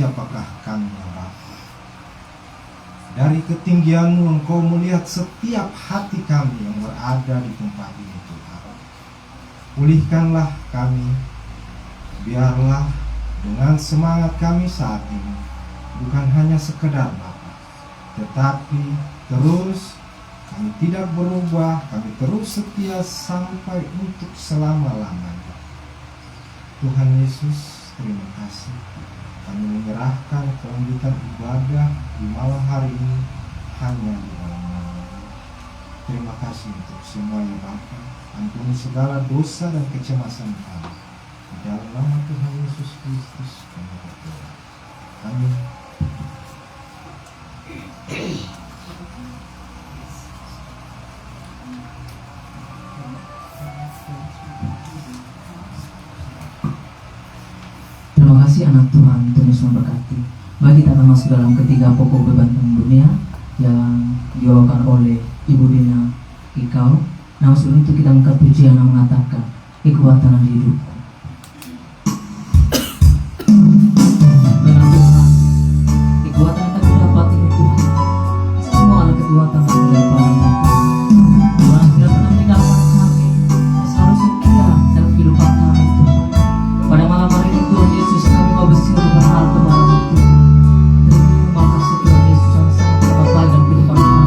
siapakah kami ya Bapa? Dari ketinggian-Mu Engkau melihat setiap hati kami yang berada di tempat ini Tuhan. Pulihkanlah kami, biarlah dengan semangat kami saat ini bukan hanya sekedar Bapa, tetapi terus kami tidak berubah, kami terus setia sampai untuk selama-lamanya. Tuhan Yesus, terima kasih. Kami menyerahkan kelanjutan ibadah di malam hari ini hanya di dalam nama-Mu. Terima kasih untuk semua ya Bapa. Ampuni segala dosa dan kecemasan kami. Di dalam nama Tuhan Yesus Kristus kami berdoa. Amin. Terima kasih anak Tuhan, Tuhan Yesus memberkati. Mari kita akan masuk dalam ketiga pokok beban dunia yang dibawakan oleh Ibu Dina Ikau. Nah, sebelum itu kita angkat pujian yang mengatakan kekuatan hidup. Benar Tuhan, kekuatan yang kami dapat ini Tuhan, semua adalah kekuatan yang daripada Tuhan. Tuhan tidak pernah meninggalkan kami, selalu setia dalam kehidupan kami Tuhan. Pada malam hari ini Tuhan Yesus, kami mau bersyukur hal kepada Tuhan. Terima kasih Tuhan Yesus yang sangat baik dalam kehidupan kami.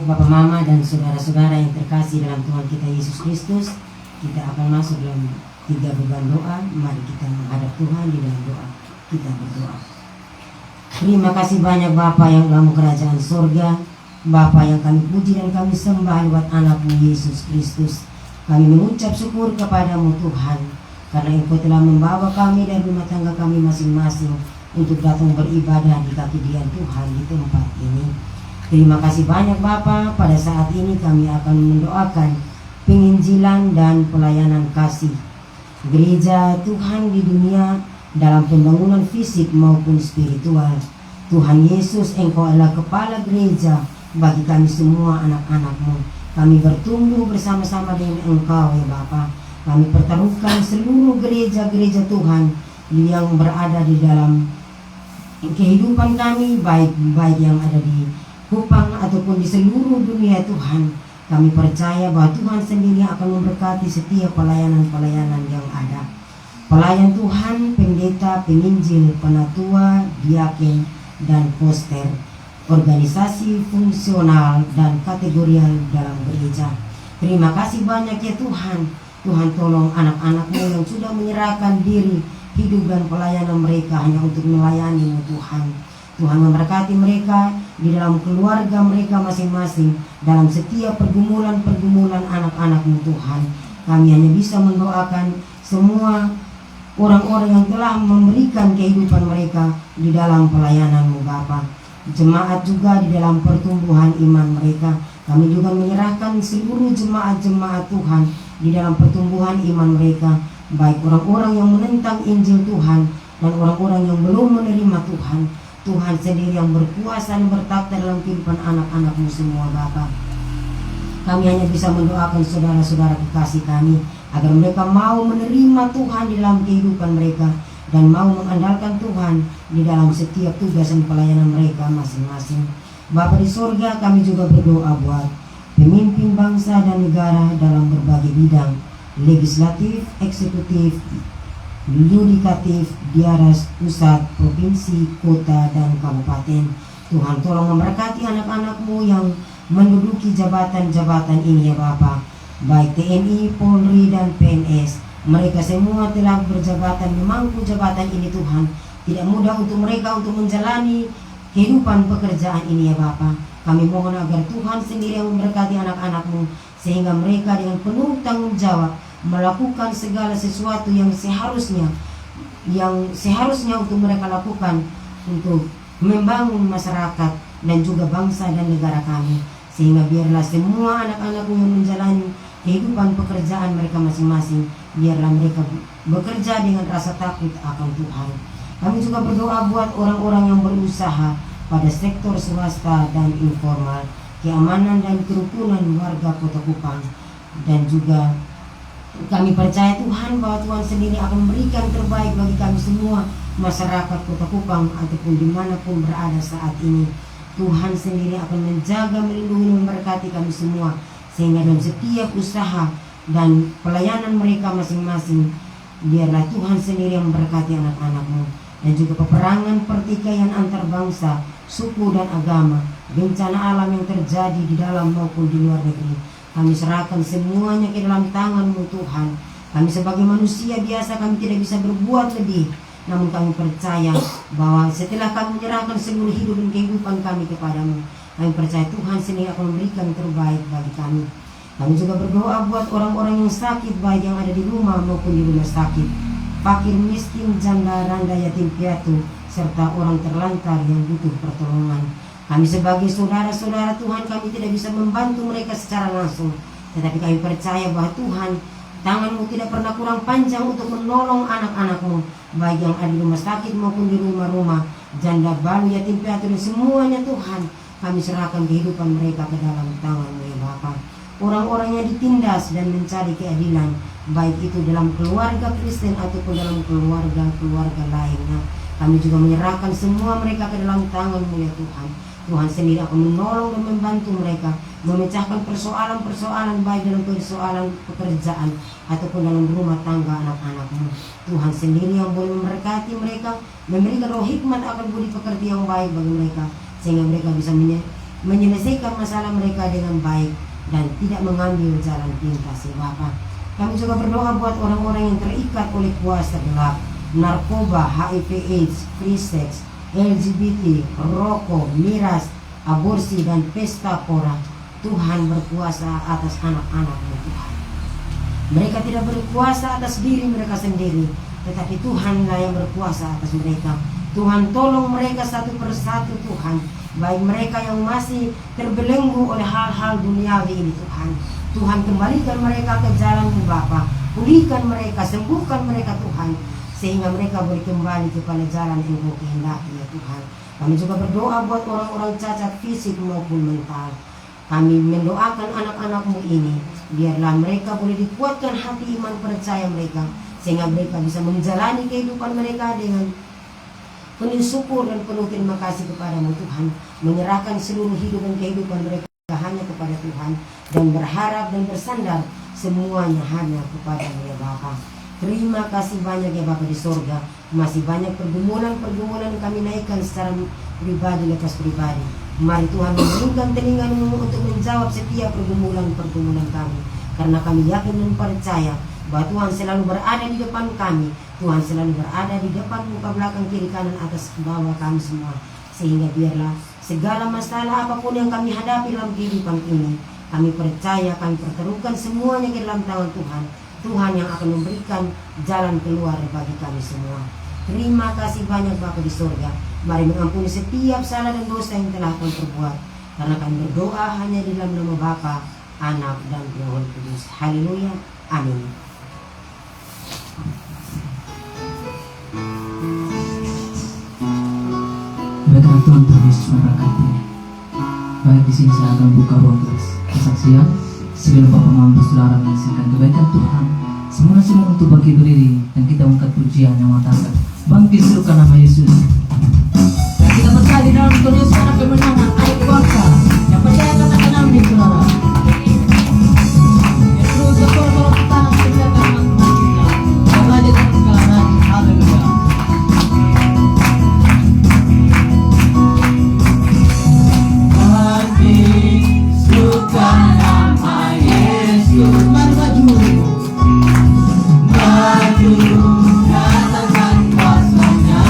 Bapak Mama dan saudara-saudara yang terkasih dalam Tuhan kita Yesus Kristus, kita akan masuk dalam 3 beban doa. Mari kita menghadap Tuhan di dalam doa. Kita berdoa. Terima kasih banyak Bapa yang dalam kerajaan surga, Bapa yang kami puji dan kami sembah lewat anak-Mu Yesus Kristus. Kami mengucap syukur kepadamu Tuhan, karena Engkau telah membawa kami dari rumah tangga kami masing-masing untuk datang beribadah di kaki dian Tuhan di tempat ini. Terima kasih banyak Bapa. Pada saat ini kami akan mendoakan penginjilan dan pelayanan kasih gereja Tuhan di dunia dalam pembangunan fisik maupun spiritual. Tuhan Yesus, Engkau adalah kepala gereja bagi kami semua anak-anak-Mu. Kami bertumbuh bersama-sama dengan Engkau ya Bapa. Kami pertaruhkan seluruh gereja-gereja Tuhan yang berada di dalam kehidupan kami, baik yang ada di Kupang ataupun di seluruh dunia Tuhan. Kami percaya bahwa Tuhan sendiri akan memberkati setiap pelayanan-pelayanan yang ada. Pelayan Tuhan, pendeta, penginjil, penatua, diaken, dan poster, organisasi fungsional dan kategorial dalam gereja. Terima kasih banyak ya Tuhan. Tuhan tolong anak-anak-Mu yang sudah menyerahkan diri, hidup dan pelayanan mereka hanya untuk melayani-Mu Tuhan. Tuhan memberkati mereka di dalam keluarga mereka masing-masing, dalam setiap pergumulan-pergumulan anak-anak-Mu Tuhan. Kami hanya bisa mendoakan semua orang-orang yang telah memberikan kehidupan mereka di dalam pelayanan-Mu Bapa. Jemaat juga di dalam pertumbuhan iman mereka. Kami juga menyerahkan seluruh jemaat-jemaat Tuhan di dalam pertumbuhan iman mereka, baik orang-orang yang menentang Injil Tuhan dan orang-orang yang belum menerima Tuhan. Tuhan sendiri yang berkuasa dan bertakhta dalam kehidupan anak-anak-Mu semua Bapa. Kami hanya bisa mendoakan saudara-saudara kekasih kami agar mereka mau menerima Tuhan di dalam kehidupan mereka dan mau mengandalkan Tuhan di dalam setiap tugas dan pelayanan mereka masing-masing. Bapa di surga, kami juga berdoa buat pemimpin bangsa dan negara dalam berbagai bidang, legislatif, eksekutif, yudikatif, diaras, pusat, provinsi, kota, dan kabupaten. Tuhan tolong memberkati anak-anak-Mu yang menduduki jabatan-jabatan ini ya Bapa, baik TNI, Polri, dan PNS. Mereka semua telah berjabatan, memangku jabatan ini Tuhan. Tidak mudah untuk mereka untuk menjalani kehidupan pekerjaan ini ya Bapa. Kami mohon agar Tuhan sendiri yang memberkati anak-anak-Mu, sehingga mereka dengan penuh tanggung jawab melakukan segala sesuatu yang seharusnya untuk mereka lakukan untuk membangun masyarakat dan juga bangsa dan negara kami. Sehingga biarlah semua anak-anak-Mu yang menjalani kehidupan pekerjaan mereka masing-masing, biarlah mereka bekerja dengan rasa takut akan Tuhan. Kami juga berdoa buat orang-orang yang berusaha pada sektor swasta dan informal, keamanan dan kerukunan warga Kota Kupang. Dan juga kami percaya Tuhan bahwa Tuhan sendiri akan memberikan terbaik bagi kami semua masyarakat Kota Kupang ataupun dimanapun berada saat ini. Tuhan sendiri akan menjaga, melindungi, memberkati kami semua, sehingga dalam setiap usaha dan pelayanan mereka masing-masing, biarlah Tuhan sendiri yang memberkati anak-anak-Mu. Dan juga peperangan, pertikaian antar bangsa, suku dan agama, bencana alam yang terjadi di dalam maupun di luar negeri, kami serahkan semuanya ke dalam tangan-Mu Tuhan. Kami sebagai manusia biasa, kami tidak bisa berbuat lebih, namun kami percaya bahwa setelah kami menyerahkan seluruh hidup dan kehidupan kami kepadamu, kami percaya Tuhan sendiri akan memberikan terbaik bagi kami. Kami juga berdoa buat orang-orang yang sakit, baik yang ada di rumah maupun di rumah sakit, fakir, miskin, janda, randa, yatim piatu, serta orang terlantar yang butuh pertolongan. Kami sebagai saudara-saudara Tuhan, kami tidak bisa membantu mereka secara langsung, tetapi kami percaya bahwa Tuhan, tangan-Mu tidak pernah kurang panjang untuk menolong anak-anak-Mu, baik yang ada di rumah sakit maupun di rumah-rumah, janda, balu, yatim piatu, dan semuanya Tuhan. Kami serahkan kehidupan mereka ke dalam tangan-Mu ya Bapa. Orang-orang yang ditindas dan mencari keadilan, baik itu dalam keluarga Kristen ataupun dalam keluarga-keluarga lainnya, kami juga menyerahkan semua mereka ke dalam tangan-Mu ya Tuhan. Tuhan sendiri akan menolong dan membantu mereka memecahkan persoalan-persoalan, baik dalam persoalan pekerjaan ataupun dalam rumah tangga anak-anak-Mu. Tuhan sendiri yang boleh memberkati mereka, memberikan roh hikmat akan budi pekerti yang baik bagi mereka, sehingga mereka bisa menyelesaikan masalah mereka dengan baik dan tidak mengambil jalan pintas ya Bapa. Kami juga berdoa buat orang-orang yang terikat oleh kuasa gelap, narkoba, HIV AIDS, free sex, LGBT, rokok, miras, aborsi dan pesta pora. Tuhan berkuasa atas anak-anak-Mu Tuhan. Mereka tidak berkuasa atas diri mereka sendiri, tetapi Tuhanlah yang berkuasa atas mereka. Tuhan tolong mereka satu persatu Tuhan, baik mereka yang masih terbelenggu oleh hal-hal duniawi ini Tuhan. Tuhan kembalikan mereka ke jalan-Mu Bapa, pulihkan mereka, sembuhkan mereka Tuhan, sehingga mereka boleh kembali kepada jalan yang Engkau kehendaki ya Tuhan. Kami juga berdoa buat orang-orang cacat fisik maupun mental. Kami mendoakan anak-anak-Mu ini, biarlah mereka boleh dikuatkan hati iman percaya mereka, sehingga mereka bisa menjalani kehidupan mereka dengan penuh syukur dan penuh terima kasih kepada-Mu Tuhan, menyerahkan seluruh hidup dan kehidupan mereka hanya kepada Tuhan, dan berharap dan bersandar semuanya hanya kepada-Mu ya Bapa. Terima kasih banyak ya Bapa di sorga. Masih banyak pergumulan-pergumulan kami naikkan secara pribadi lepas pribadi. Mari Tuhan memberikan telinga-Mu untuk menjawab setiap pergumulan-pergumulan kami, karena kami yakin dan percaya bahwa Tuhan selalu berada di depan kami. Tuhan selalu berada di depan, muka, belakang, kiri, kanan, atas, bawah kami semua. Sehingga biarlah segala masalah apapun yang kami hadapi dalam kehidupan ini, kami percaya, kami pertaruhkan semuanya ke dalam tangan Tuhan. Tuhan yang akan memberikan jalan keluar bagi kami semua. Terima kasih banyak Bapa di surga. Mari mengampuni setiap salah dan dosa yang telah kami perbuat, karena kami berdoa hanya di dalam nama Bapa, Anak, dan Roh Kudus. Haleluya. Amin. Baiklah Tuhan Yesus memberkati. Baik di sini saya akan buka ruang kesaksian. Sebelum Bapak mampu saudara menyaksikan kebaikan Tuhan, semua untuk bagi berdiri dan kita angkat pujian yang mengatakan bangkit serukan nama Yesus. Dan kita percaya di dalam Tuhan Yesus ada kemenangan, air kuasa yang percaya katakan amin saudara. Yesus berkorban tangan sediakan Tuhan kita. Allah di dalam segala hal. Haleluya. Bangkit serukan nama Yesus. Mari maju. Maju. Katakan kuasanya.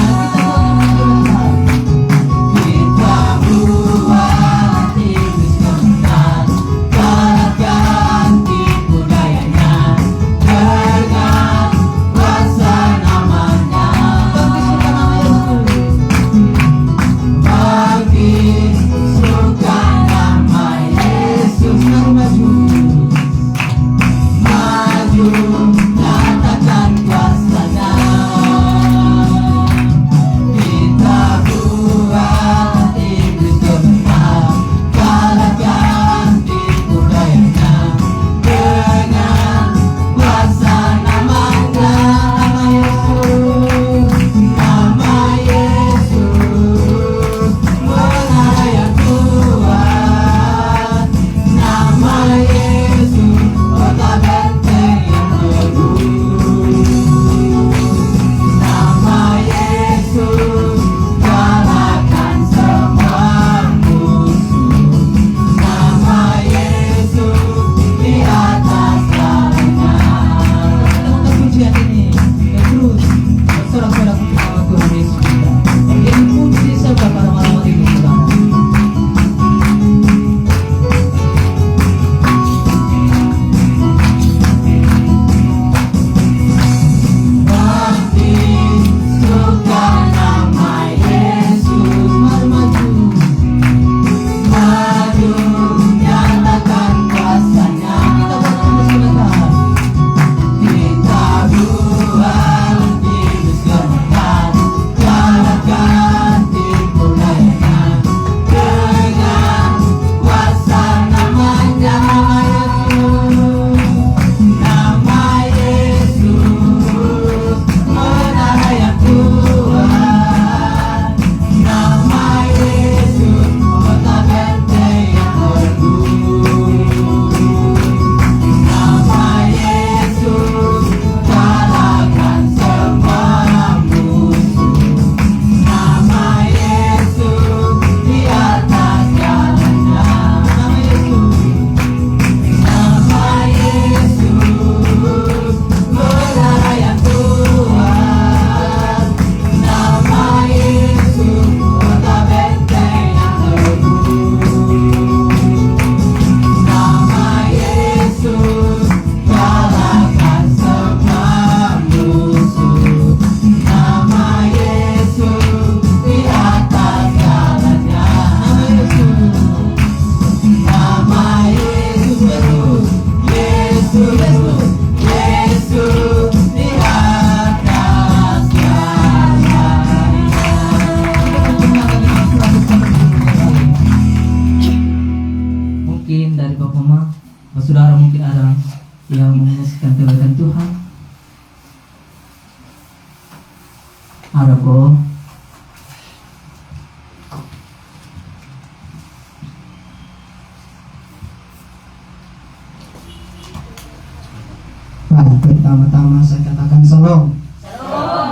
Kita buat hati sebentar. Barat ganti budayanya. Ada po. Baik, pertama-tama saya katakan salam.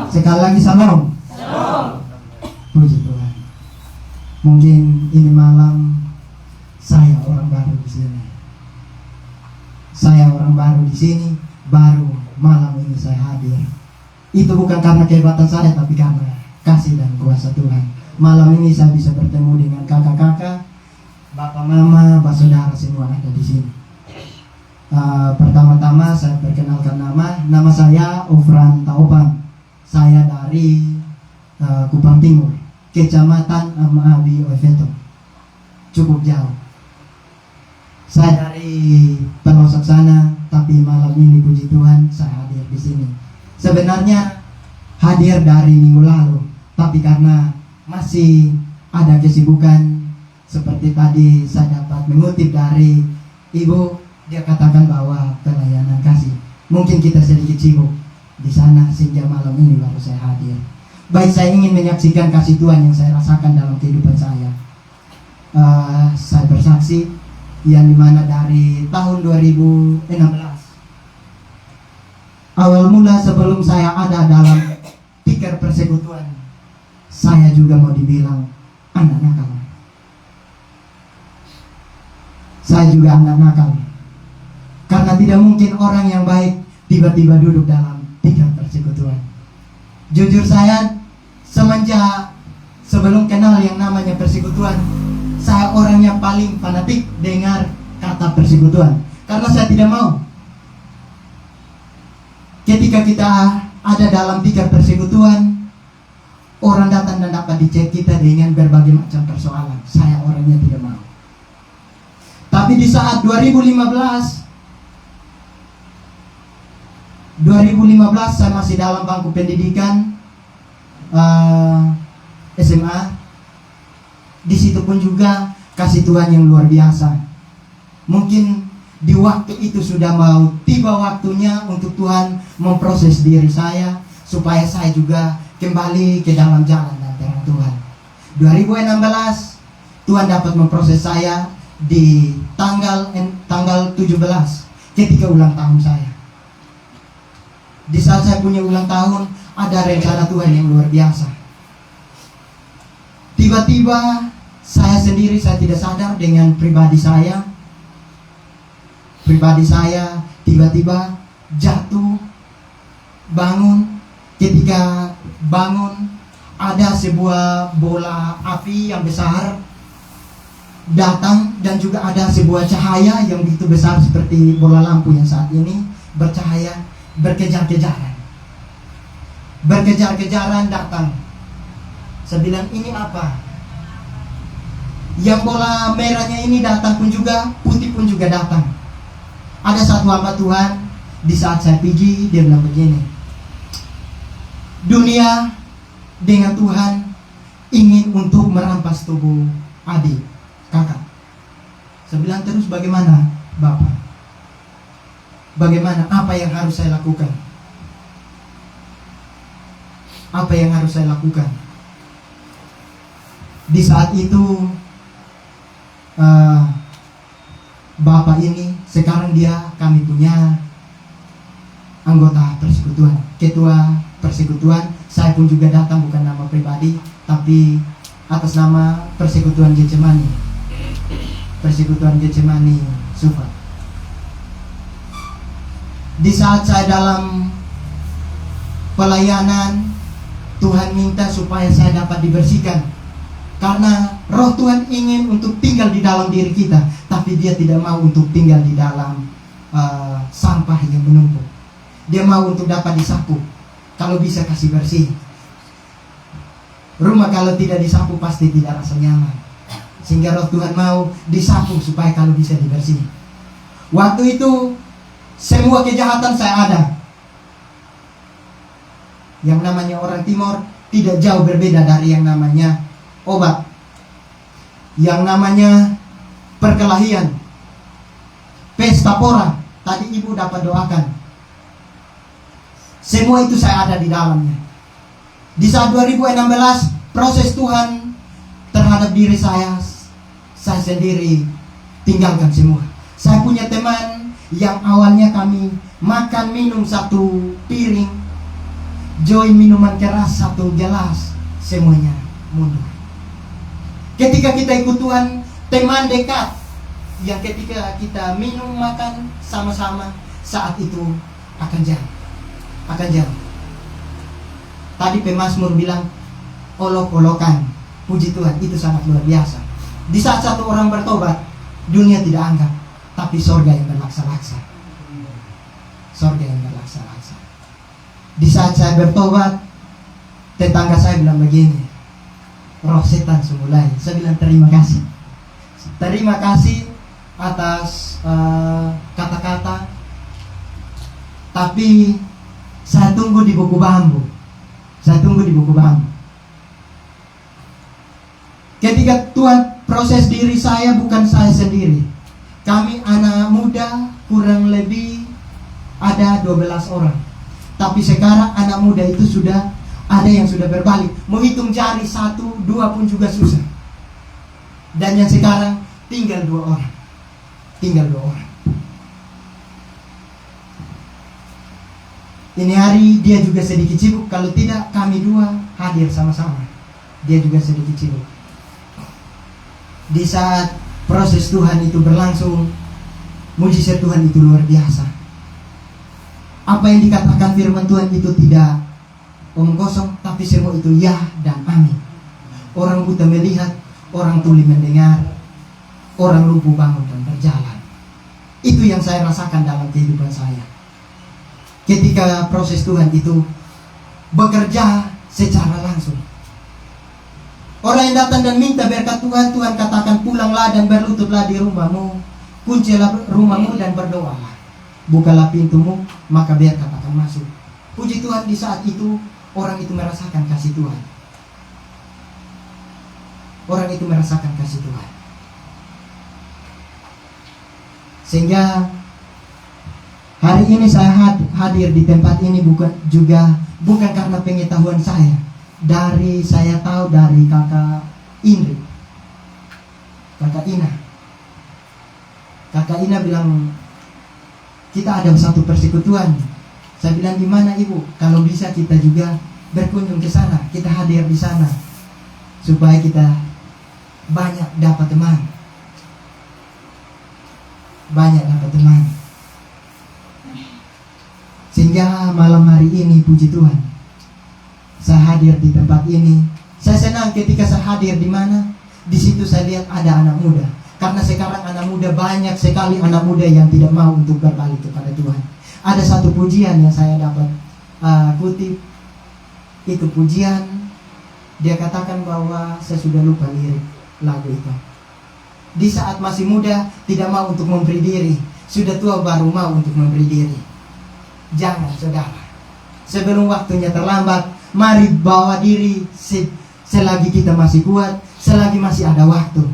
Sekali lagi salam. Puji Tuhan. Mungkin ini malam saya orang baru di sini. Saya orang baru di sini, baru malam ini saya hadir. Itu bukan karena kehebatan saya, tapi karena kasih dan kuasa Tuhan. Malam ini saya bisa bertemu dengan kakak-kakak, bapak mama, bapak saudara semua ada di sini. Pertama-tama saya perkenalkan nama saya Ofran Taoban. Saya dari Kupang Timur, Kecamatan Amabi Oveto, cukup jauh. Saya dari pelosok sana, tapi malam ini puji Tuhan saya hadir di sini. Sebenarnya hadir dari minggu lalu, tapi karena masih ada kesibukan seperti tadi saya dapat mengutip dari ibu, dia katakan bahwa pelayanan kasih. Mungkin kita sedikit sibuk di sana sehingga malam ini baru saya hadir. Baik, saya ingin menyaksikan kasih Tuhan yang saya rasakan dalam kehidupan saya. Saya bersaksi yang dimana dari tahun 2016 awal mula sebelum saya ada dalam tikar persekutuan, saya juga mau dibilang anak nakal. Saya juga anak nakal. Karena tidak mungkin orang yang baik tiba-tiba duduk dalam tikar persekutuan. Jujur saya, semenjak sebelum kenal yang namanya persekutuan, saya orang yang paling fanatik dengar kata persekutuan. Karena saya tidak mau ketika kita ada dalam tikar persekutuan, orang datang dan dapat dicek kita dengan berbagai macam persoalan. Saya orangnya tidak mau. Tapi di saat 2015 saya masih dalam bangku pendidikan SMA. Di situ pun juga kasih Tuhan yang luar biasa. Mungkin di waktu itu sudah mau tiba waktunya untuk Tuhan memproses diri saya supaya saya juga kembali ke dalam jalan dan terang Tuhan. 2016 Tuhan dapat memproses saya di tanggal 17 ketika ulang tahun saya. Di saat saya punya ulang tahun, ada rencana Tuhan yang luar biasa. Tiba-tiba saya sendiri, saya tidak sadar dengan pribadi saya tiba-tiba jatuh, bangun. Ketika bangun, ada sebuah bola api yang besar datang, dan juga ada sebuah cahaya yang begitu besar seperti bola lampu yang saat ini bercahaya, berkejar-kejaran datang. Saya bilang, ini apa? Yang bola merahnya ini datang pun juga, putih pun juga datang. Ada satu hamba Tuhan, di saat saya pergi, dia bilang begini, dunia dengan Tuhan ingin untuk merampas tubuh adik, kakak. Saya bilang, terus bagaimana Bapak? Bagaimana? Apa yang harus saya lakukan? Apa yang harus saya lakukan? Di saat itu Bapak ini sekarang kami punya anggota persekutuan, ketua persekutuan. Saya pun juga datang bukan nama pribadi, tapi atas nama Persekutuan Getsemani, Persekutuan Getsemani Sufat. Di saat saya dalam pelayanan, Tuhan minta supaya saya dapat dibersihkan. Karena roh Tuhan ingin untuk tinggal di dalam diri kita, tapi dia tidak mau untuk tinggal di dalam sampah yang menumpuk. Dia mau untuk dapat disapu. Kalau bisa kasih bersih. Rumah kalau tidak disapu pasti tidak rasa nyaman. Sehingga roh Tuhan mau disapu supaya kalau bisa dibersih. Waktu itu semua kejahatan saya ada. Yang namanya orang Timur tidak jauh berbeda dari yang namanya obat, yang namanya perkelahian, pesta pora. Tadi ibu dapat doakan. Semua itu saya ada di dalamnya. Di saat 2016 proses Tuhan terhadap diri saya sendiri tinggalkan semua. Saya punya teman yang awalnya kami makan minum satu piring, join minuman keras satu gelas, semuanya mundur. Ketika kita ikut Tuhan, teman dekat yang ketika kita minum makan sama-sama, saat itu akan jauh. Tadi pemazmur bilang olok-olokan, puji Tuhan, itu sangat luar biasa. Di saat satu orang bertobat, dunia tidak anggap, tapi sorga yang berlaksa-laksa. Di saat saya bertobat, tetangga saya bilang begini, roh setan semulai. Saya bilang terima kasih atas kata-kata, tapi saya tunggu di buku bambu. Ketika Tuhan proses diri saya, bukan saya sendiri. Kami anak muda kurang lebih ada 12 orang. Tapi sekarang anak muda itu sudah ada yang sudah berbalik. Mau hitung jari 1, 2 pun juga susah. Dan yang sekarang tinggal 2 orang. Ini hari dia juga sedikit sibuk. Kalau tidak, kami 2 hadir sama-sama. Dia juga sedikit sibuk. Di saat proses Tuhan itu berlangsung, mujizat Tuhan itu luar biasa. Apa yang dikatakan firman Tuhan itu tidak omong kosong, tapi semua itu ya dan amin. Orang buta melihat, orang tuli mendengar, orang lumpuh bangun dan berjalan. Itu yang saya rasakan dalam kehidupan saya. Ketika proses Tuhan itu bekerja secara langsung. Orang yang datang dan minta berkat Tuhan, Tuhan katakan pulanglah dan berlututlah di rumahmu, kuncilah rumahmu dan berdoalah. Bukalah pintumu, maka berkat akan masuk. Puji Tuhan, di saat itu orang itu merasakan kasih Tuhan. Sehingga hari ini saya hadir di tempat ini bukan karena pengetahuan saya. Saya tahu dari kakak Indri, kakak Ina bilang kita ada satu persekutuan. Saya bilang di mana ibu? Kalau bisa kita juga berkunjung ke sana, kita hadir di sana supaya kita banyak dapat teman. Sehingga malam hari ini puji Tuhan, saya hadir di tempat ini. Saya senang ketika saya hadir di mana, di situ saya lihat ada anak muda. Karena sekarang anak muda banyak sekali anak muda yang tidak mau untuk berbalik kepada Tuhan. Ada satu pujian yang saya dapat kutip. Itu pujian, dia katakan bahwa saya sudah lupa lirik lagu itu. Di saat masih muda tidak mau untuk memberi diri, sudah tua baru mau untuk memberi diri. Jangan saudara, sebelum waktunya terlambat. Mari bawa diri selagi kita masih kuat, selagi masih ada waktu.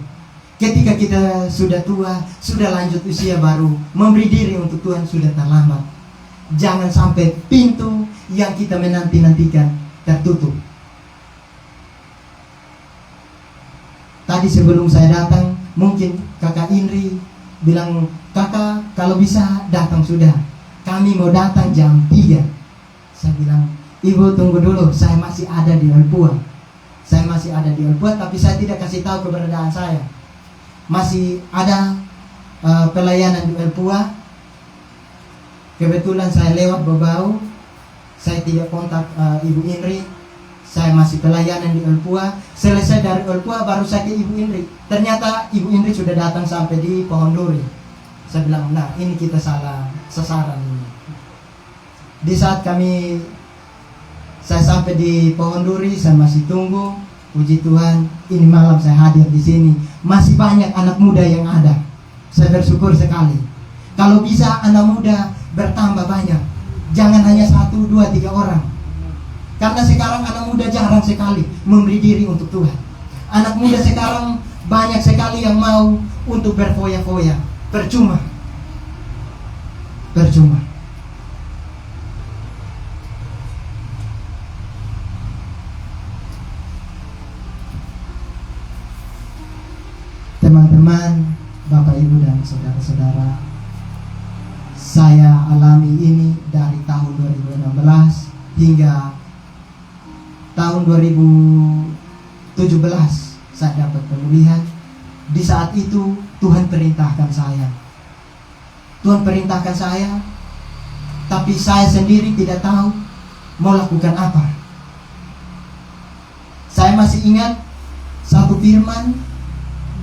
Ketika kita sudah tua, sudah lanjut usia, baru memberi diri untuk Tuhan sudah terlambat. Jangan sampai pintu yang kita menanti-nantikan tertutup. Tadi sebelum saya datang, mungkin kakak Indri bilang, kakak kalau bisa datang sudah. Kami mau datang jam 3. Saya bilang, ibu tunggu dulu, saya masih ada di Elpua. Tapi saya tidak kasih tahu keberadaan saya. Masih ada pelayanan di Elpua. Kebetulan saya lewat Babau, saya tidak kontak Ibu Indri. Saya masih pelayanan di Elpua. Selesai dari Elpua baru saya ke Ibu Indri. Ternyata Ibu Indri sudah datang sampai di Pohon Duri. Saya bilang, nah ini kita salah sasaran ini. Di saat saya sampai di Pohon Duri, saya masih tunggu. Puji Tuhan, ini malam saya hadir di sini. Masih banyak anak muda yang ada. Saya bersyukur sekali. Kalau bisa anak muda bertambah banyak. Jangan hanya 1, 2, 3 orang. Karena sekarang anak muda jarang sekali memberi diri untuk Tuhan. Anak muda sekarang banyak sekali yang mau untuk berfoya-foya. Percuma. saudara-saudara, saya alami ini dari tahun 2016 hingga tahun 2017 saya dapat pemulihan. Di saat itu Tuhan perintahkan saya. Tapi saya sendiri tidak tahu mau lakukan apa. Saya masih ingat satu firman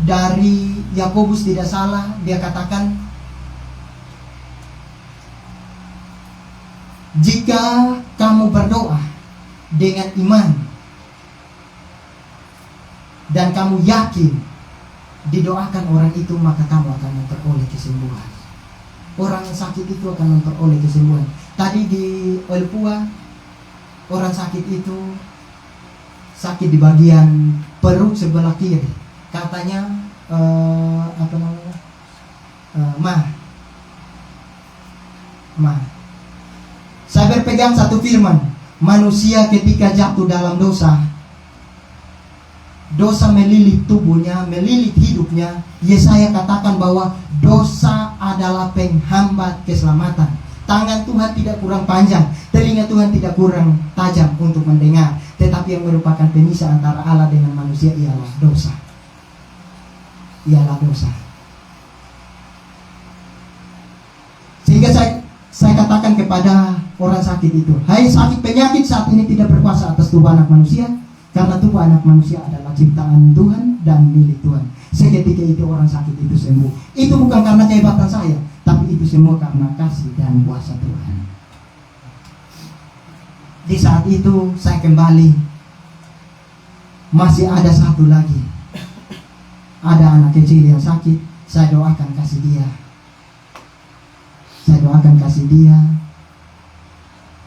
dari Yakobus, tidak salah, dia katakan, jika kamu berdoa dengan iman dan kamu yakin didoakan orang itu, maka kamu akan memperoleh kesembuhan. Orang sakit itu akan memperoleh kesembuhan. Tadi di Olpua, orang sakit itu sakit di bagian perut sebelah kiri. Katanya mah. Saya berpegang satu firman, manusia ketika jatuh dalam dosa melilit tubuhnya, melilit hidupnya. Yesaya katakan bahwa dosa adalah penghambat keselamatan. Tangan Tuhan tidak kurang panjang, telinga Tuhan tidak kurang tajam untuk mendengar, tetapi yang merupakan pemisah antara Allah dengan manusia ialah dosa. Sehingga saya katakan kepada orang sakit itu, hai sakit penyakit saat ini tidak berkuasa atas tubuh anak manusia, karena tubuh anak manusia adalah ciptaan Tuhan dan milik Tuhan. Seketika itu orang sakit itu sembuh. Itu bukan karena kehebatan saya, tapi itu semua karena kasih dan kuasa Tuhan. Di saat itu saya kembali, masih ada satu lagi, ada anak kecil yang sakit. Saya doakan kasih dia,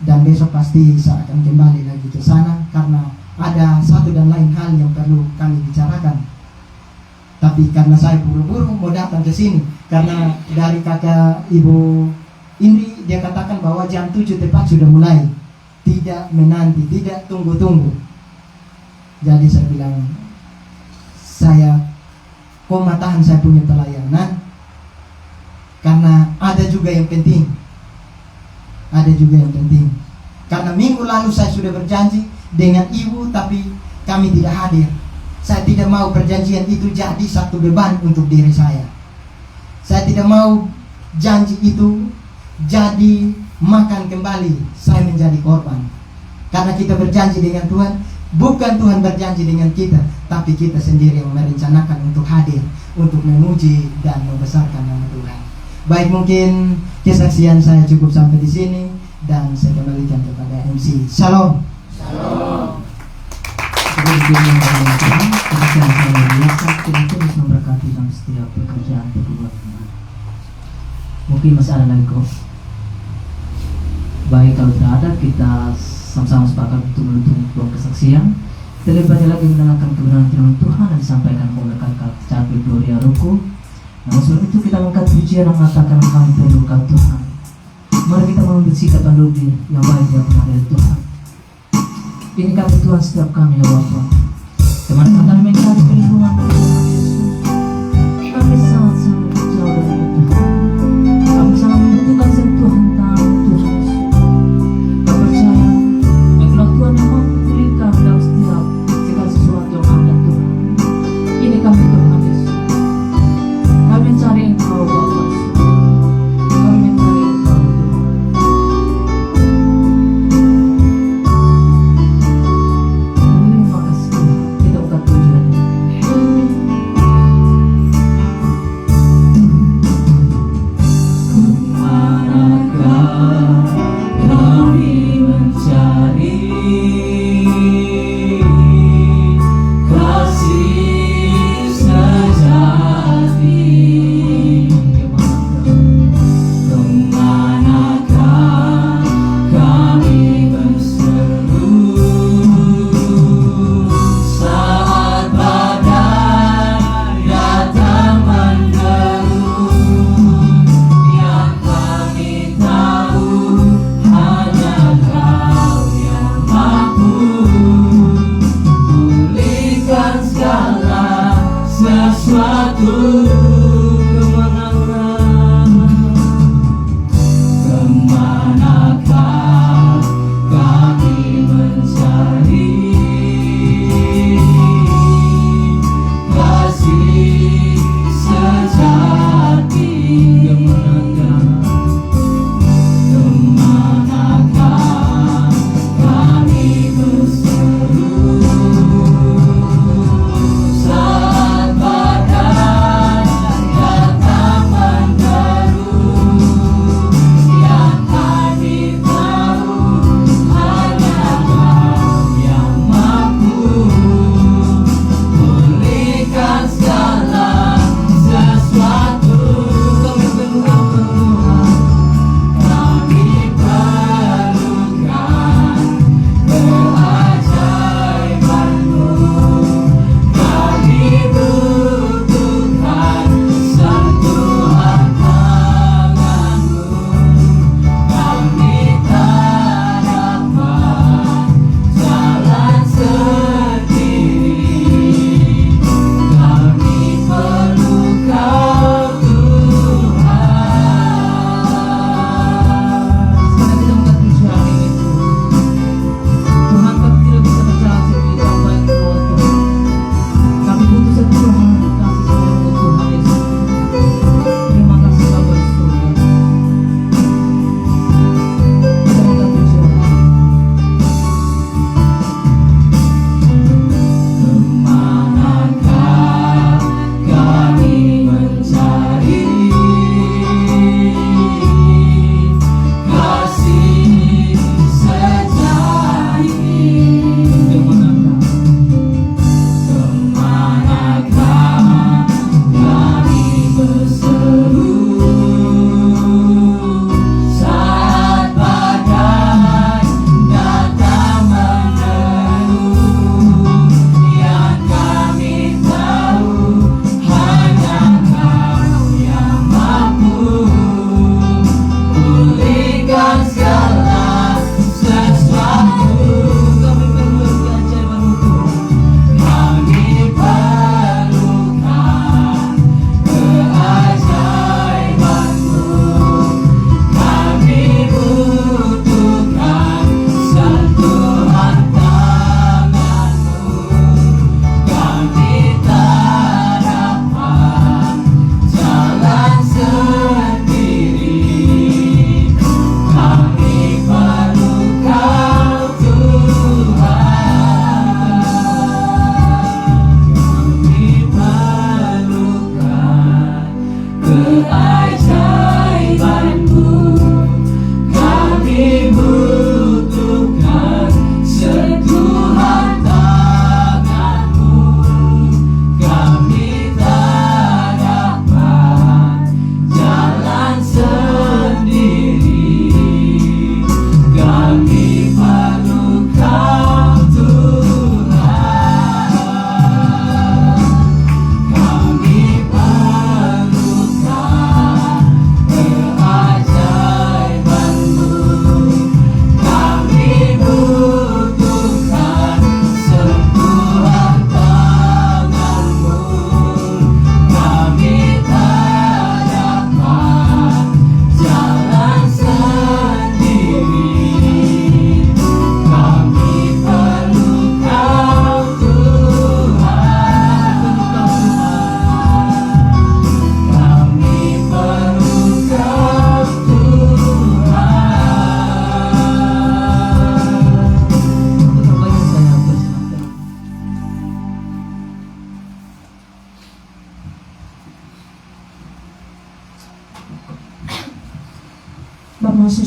dan besok pasti saya akan kembali lagi ke sana, karena ada satu dan lain hal yang perlu kami bicarakan. Tapi karena saya buru-buru mau datang ke sini, karena dari kakak Ibu Indri, dia katakan bahwa jam 7 tepat sudah mulai, tidak menanti, tidak tunggu-tunggu. Jadi saya bilang, saya tahan saya punya pelayanan, karena ada juga yang penting. Karena minggu lalu saya sudah berjanji dengan ibu, tapi kami tidak hadir. Saya tidak mau perjanjian itu jadi satu beban untuk diri saya. Saya tidak mau janji itu jadi makan kembali saya menjadi korban. Karena kita berjanji dengan Tuhan, bukan Tuhan berjanji dengan kita, tapi kita sendiri yang merencanakan untuk hadir, untuk memuji dan membesarkan nama Tuhan. Baik, mungkin kesaksian saya cukup sampai di sini, dan saya kembalikan kepada MC. Shalom. Tuhan terus memberkati dalam setiap pekerjaan perbuatan. Mungkin masih ada lagi kok. Baik, kalau tidak ada, kita sama-sama sepakat untuk menutup doa kesaksian. Terlebih banyak lagi mendengarkan kebenaran firman Tuhan dan disampaikan oleh kakak Capi Gloria Ruko. Namun sebelum itu kita mengangkat pujian yang mengatakan kami perlukan Tuhan. Mari kita mengambil sikap dan doa yang baik yang benar dari Tuhan. Ini kami Tuhan setiap kami ya Bapa. Kemana kami mencari perlindungan dari Tuhan Yesus, kami sangat-sangat jauh dari Tuhan. Kami sangat membutuhkan sentuhan tangan Tuhan Yesus. Kami percaya Engkau Tuhan yang mampu pulihkan dalam setiap segala sesuatu yang ada Tuhan. Ini kami Tuhan Yesus. Kami mencari Engkau Bapa. Kami mencari Engkau Tuhan. Mana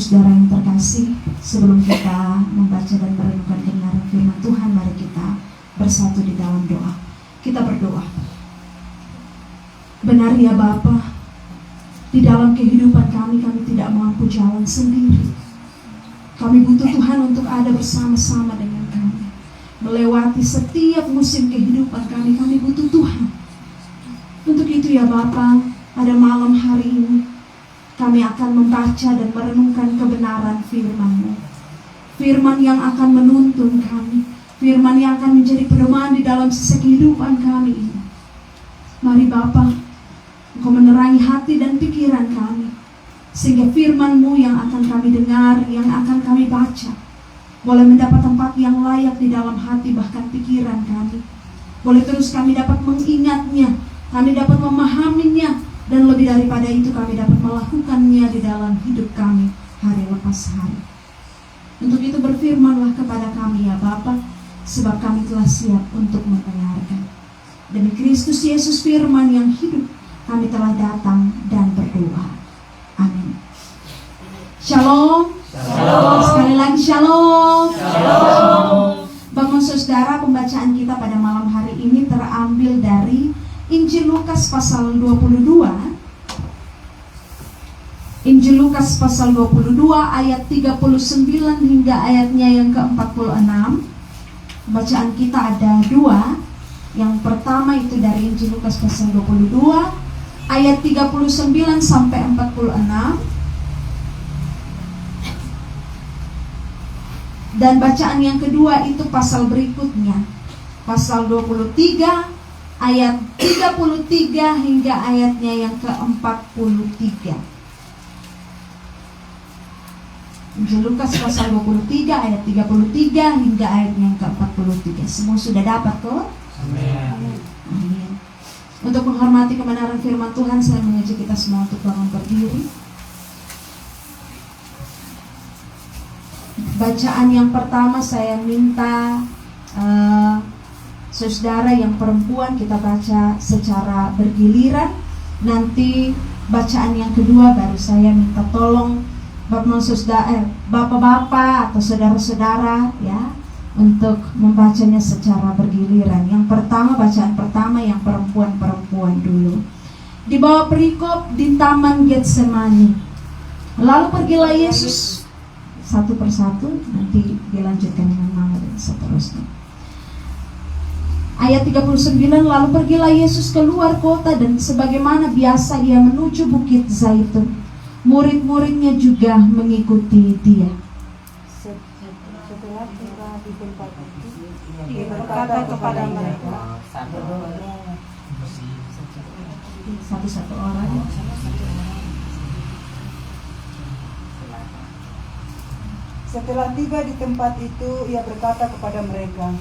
saudara yang terkasih, sebelum kita membaca dan merenungkan kebenaran firman Tuhan, mari kita bersatu di dalam doa. Kita berdoa. Benar ya Bapa, di dalam kehidupan kami tidak mampu jalan sendiri. Kami butuh Tuhan untuk ada bersama-sama dengan kami. Melewati setiap musim kehidupan kami butuh Tuhan. Untuk itu ya Bapa, pada malam hari ini kami akan membaca dan merenungkan kebenaran firman-Mu. Firman yang akan menuntun kami, firman yang akan menjadi pedoman di dalam sisa kehidupan kami ini. Mari Bapa, Engkau menerangi hati dan pikiran kami, sehingga firman-Mu yang akan kami dengar, yang akan kami baca, boleh mendapat tempat yang layak di dalam hati bahkan pikiran kami. Boleh terus kami dapat mengingatnya, kami dapat memahaminya, dan lebih daripada itu kami dapat melakukannya di dalam hidup kami hari lepas hari. Untuk itu berfirmanlah kepada kami ya Bapa, sebab kami telah siap untuk mendengarkan. Demi Kristus Yesus firman yang hidup, kami telah datang dan berdoa. Amin. Shalom. Shalom. Sekali lagi shalom. Shalom. Bangun saudara, pembacaan kita pada malam hari ini terambil dari Injil Lukas pasal 22. Injil Lukas pasal 22 ayat 39 hingga ayatnya yang ke-46. Bacaan kita ada dua. Yang pertama itu dari Injil Lukas pasal 22 ayat 39 sampai 46. Dan bacaan yang kedua itu pasal berikutnya, pasal 23 ayat 33 hingga ayatnya yang ke-43. Injil Lukas pasal 23 ayat 33 hingga ayatnya yang ke-43. Semua sudah dapat kok? Amin. Amin. Untuk menghormati kebenaran firman Tuhan, saya mengajak kita semua untuk bangun berdiri. Bacaan yang pertama saya minta saudara yang perempuan kita baca secara bergiliran. Nanti bacaan yang kedua baru saya minta tolong bapak-bapak atau saudara-saudara ya untuk membacanya secara bergiliran. Yang pertama, bacaan pertama yang perempuan-perempuan dulu. Di bawah perikop di Taman Getsemani. Lalu pergilah Yesus satu persatu, nanti dilanjutkan dengan nama dan seterusnya. Ayat 39, lalu pergilah Yesus keluar kota dan sebagaimana biasa ia menuju Bukit Zaitun. Murid-muridnya juga mengikuti dia. Setelah tiba di tempat itu, ia berkata kepada mereka, Satu-satu orang. setelah tiba di tempat itu, ia berkata kepada mereka,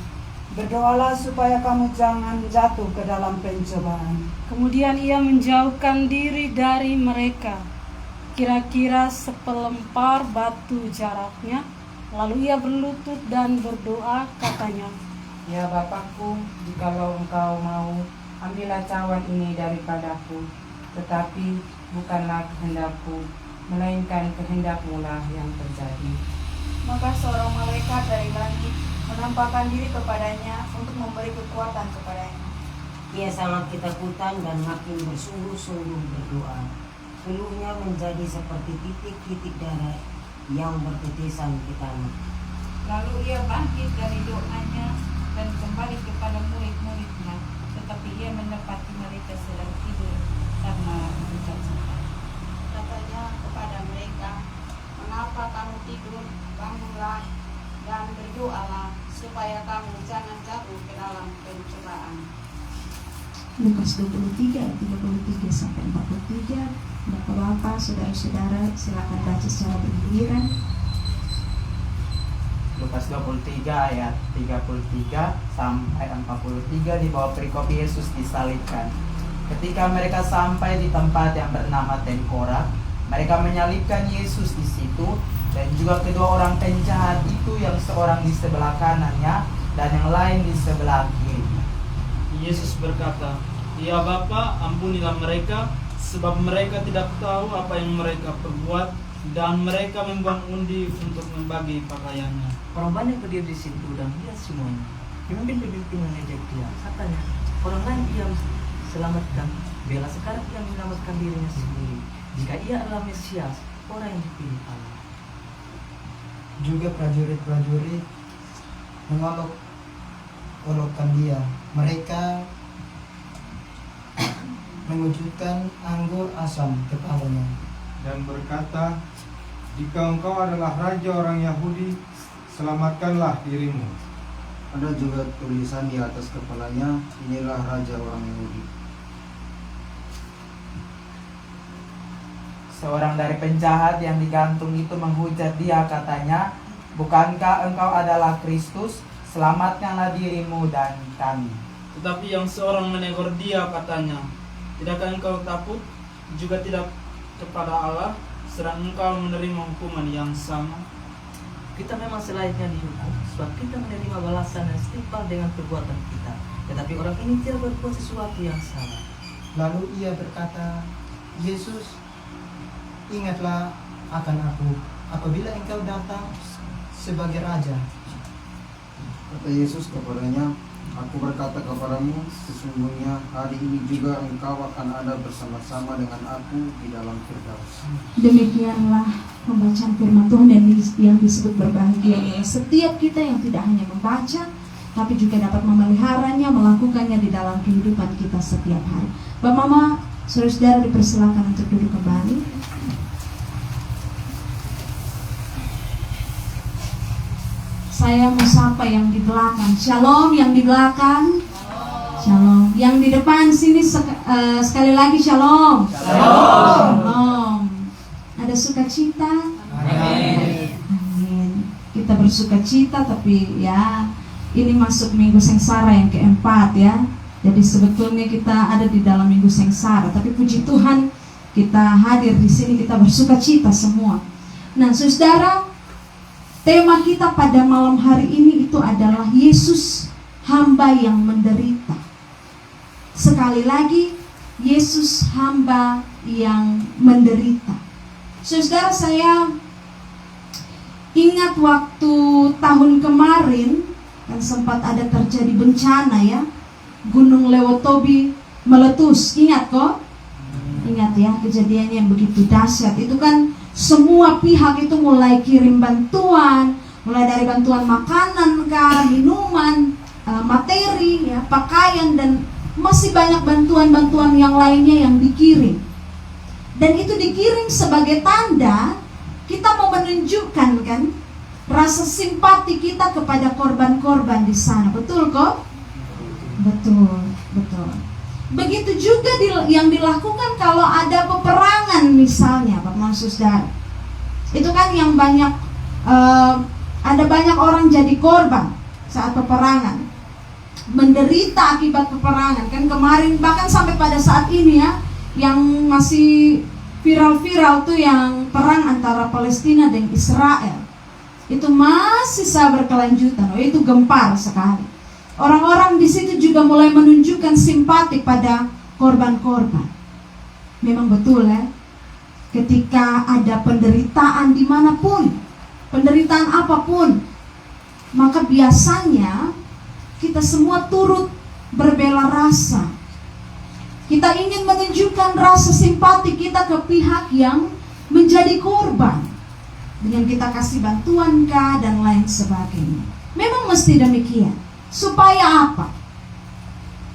berdoalah supaya kamu jangan jatuh ke dalam pencobaan. Kemudian ia menjauhkan diri dari mereka, kira-kira sepelempar batu jaraknya. Lalu ia berlutut dan berdoa, katanya, Ya Bapakku, jikalau engkau mau, ambillah cawan ini daripadaku, tetapi bukanlah kehendakku, melainkan kehendak-Mu lah yang terjadi. Maka seorang malaikat dari langit menampakkan diri kepadanya untuk memberi kekuatan kepadanya. Ia sangat ketakutan dan makin bersungguh-sungguh berdoa. Peluhnya menjadi seperti titik-titik darah yang bertetesan ke tanah. Lalu ia bangkit dari doanya dan kembali kepada murid-muridnya, tetapi ia mendapati mereka sedang tidur karena duka cita. Katanya kepada mereka, mengapa kamu tidur? Bangunlah dan berdoalah supaya kamu jangan jatuh ke dalam pencobaan. Lukas 23 ayat 33 sampai 43. Bapak-bapak, saudara-saudara, silakan baca secara bergiliran. Lukas 23 ayat 33 sampai 43. Di bawah perikop Yesus disalibkan. Ketika mereka sampai di tempat yang bernama Tengkorak, mereka menyalibkan Yesus di situ, dan juga kedua orang penjahat itu, yang seorang di sebelah kanannya dan yang lain di sebelah kiri. Yesus berkata, Ya Bapa, ampunilah mereka, sebab mereka tidak tahu apa yang mereka perbuat. dan mereka membuang undi untuk membagi pakaiannya. Orang banyak berdiri di situ dan lihat semuanya. Pemimpin-pemimpin mengejek dia. Katanya, orang lain ia selamatkan, bela sekarang ia menyelamatkan dirinya sendiri. Jika ia adalah Mesias, orang yang dipilih Allah. Juga prajurit-prajurit mengolok-olokkan dia. Mereka mengucurkan anggur asam kepadanya dan berkata, "Jika engkau adalah raja orang Yahudi, selamatkanlah dirimu." Ada juga tulisan di atas kepalanya, "Inilah raja orang Yahudi." Seorang dari penjahat yang digantung itu menghujat dia, katanya, "Bukankah engkau adalah Kristus? Selamatkanlah dirimu dan kami." Tetapi yang seorang menegur dia, katanya, "Tidakkah engkau takut juga tidak kepada Allah, sedang engkau menerima hukuman yang sama?" Kita memang selayaknya dihukum, sebab kita menerima balasan yang setimpal dengan perbuatan kita. Tetapi orang ini tidak berbuat sesuatu yang salah. Lalu ia berkata, "Yesus, ingatlah akan aku apabila engkau datang sebagai raja." Kata Yesus kepadanya, "Aku berkata kepadamu, sesungguhnya hari ini juga engkau akan ada bersama-sama dengan aku di dalam Firdaus." Demikianlah pembacaan firman Tuhan, dan yang disebut berbahagia ialah setiap kita yang tidak hanya membaca, tapi juga dapat memeliharanya, melakukannya di dalam kehidupan kita setiap hari. Bapak, Mama, saudara-saudara dipersilakan untuk duduk kembali. Saya mau sapa yang di belakang. Shalom yang di belakang. Shalom. Yang di depan sini sekali lagi shalom. Shalom. Ada sukacita? Amin. Kita bersukacita, tapi ya ini masuk minggu sengsara yang keempat ya. Jadi sebetulnya kita ada di dalam minggu sengsara, tapi puji Tuhan kita hadir di sini, kita bersukacita semua. Nah, saudara, tema kita pada malam hari ini itu adalah Yesus, hamba yang menderita. Sekali lagi, Yesus, hamba yang menderita. Saudara, saya ingat waktu tahun kemarin kan sempat ada terjadi bencana ya, Gunung Lewotobi meletus. Ingat kok? Ingat ya, kejadiannya yang begitu dahsyat. Itu kan semua pihak itu mulai kirim bantuan, mulai dari bantuan makanan, minuman, materi, ya, pakaian, dan masih banyak bantuan-bantuan yang lainnya yang dikirim. Dan itu dikirim sebagai tanda kita mau menunjukkan kan rasa simpati kita kepada korban-korban di sana. Betul kok? Betul, betul. Begitu juga yang dilakukan kalau ada peperangan misalnya, Bapak Saudara. Itu kan yang banyak ada banyak orang jadi korban saat peperangan, menderita akibat peperangan. Kan kemarin bahkan sampai pada saat ini ya, yang masih viral-viral tuh yang perang antara Palestina dan Israel. Itu masih berkelanjutan. Oh, itu gempar sekali. Orang-orang di situ juga mulai menunjukkan simpati pada korban-korban. Memang betul ya, ketika ada penderitaan dimanapun, penderitaan apapun, maka biasanya kita semua turut berbela rasa. Kita ingin menunjukkan rasa simpati kita ke pihak yang menjadi korban, dengan kita kasih bantuan kah dan lain sebagainya. Memang mesti demikian. Supaya apa?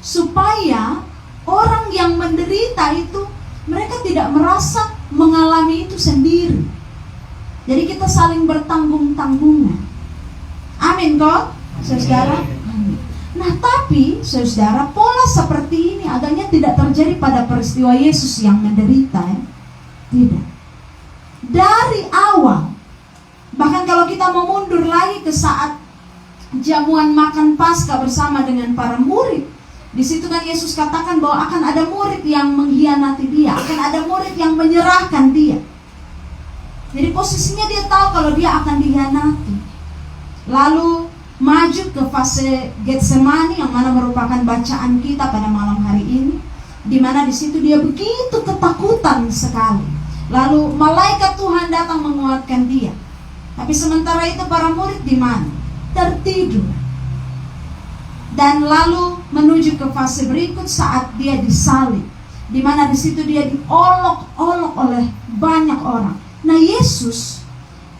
Supaya orang yang menderita itu mereka tidak merasa mengalami itu sendiri. Jadi kita saling bertanggung-tanggungan. Amin kok, saudara? Amin. Nah, tapi saudara, pola seperti ini agaknya tidak terjadi pada peristiwa Yesus yang menderita ya. Tidak. Dari awal, bahkan kalau kita mau mundur lagi ke saat jamuan makan Paskah bersama dengan para murid, di situ kan Yesus katakan bahwa akan ada murid yang mengkhianati dia, akan ada murid yang menyerahkan dia. Jadi posisinya dia tahu kalau dia akan dikhianati. Lalu maju ke fase Getsemani yang mana merupakan bacaan kita pada malam hari ini, di mana di situ dia begitu ketakutan sekali. Lalu malaikat Tuhan datang menguatkan dia. Tapi sementara itu para murid di mana? Tertidur. Dan lalu menuju ke fase berikut saat dia disalib, di mana di situ dia diolok-olok oleh banyak orang. Nah, Yesus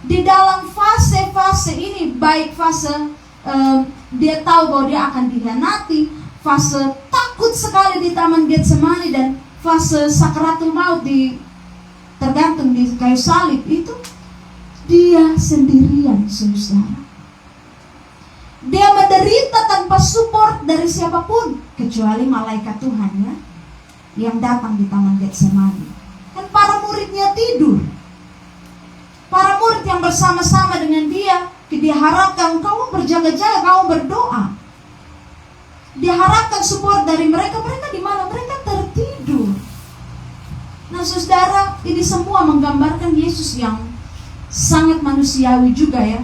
di dalam fase-fase ini, baik fase dia tahu bahwa dia akan dikhianati, fase takut sekali di Taman Getsemani, dan fase sakaratul maut tergantung di kayu salib itu, dia sendirian, saudara. Dia menderita tanpa support dari siapapun kecuali malaikat Tuhan ya, yang datang di Taman Getsemani. Dan para muridnya tidur. Para murid yang bersama-sama dengan dia diharapkan kamu berjaga-jaga, kamu berdoa. Diharapkan support dari mereka. Mereka di mana? Mereka tertidur. Nah, saudara, ini semua menggambarkan Yesus yang sangat manusiawi juga ya.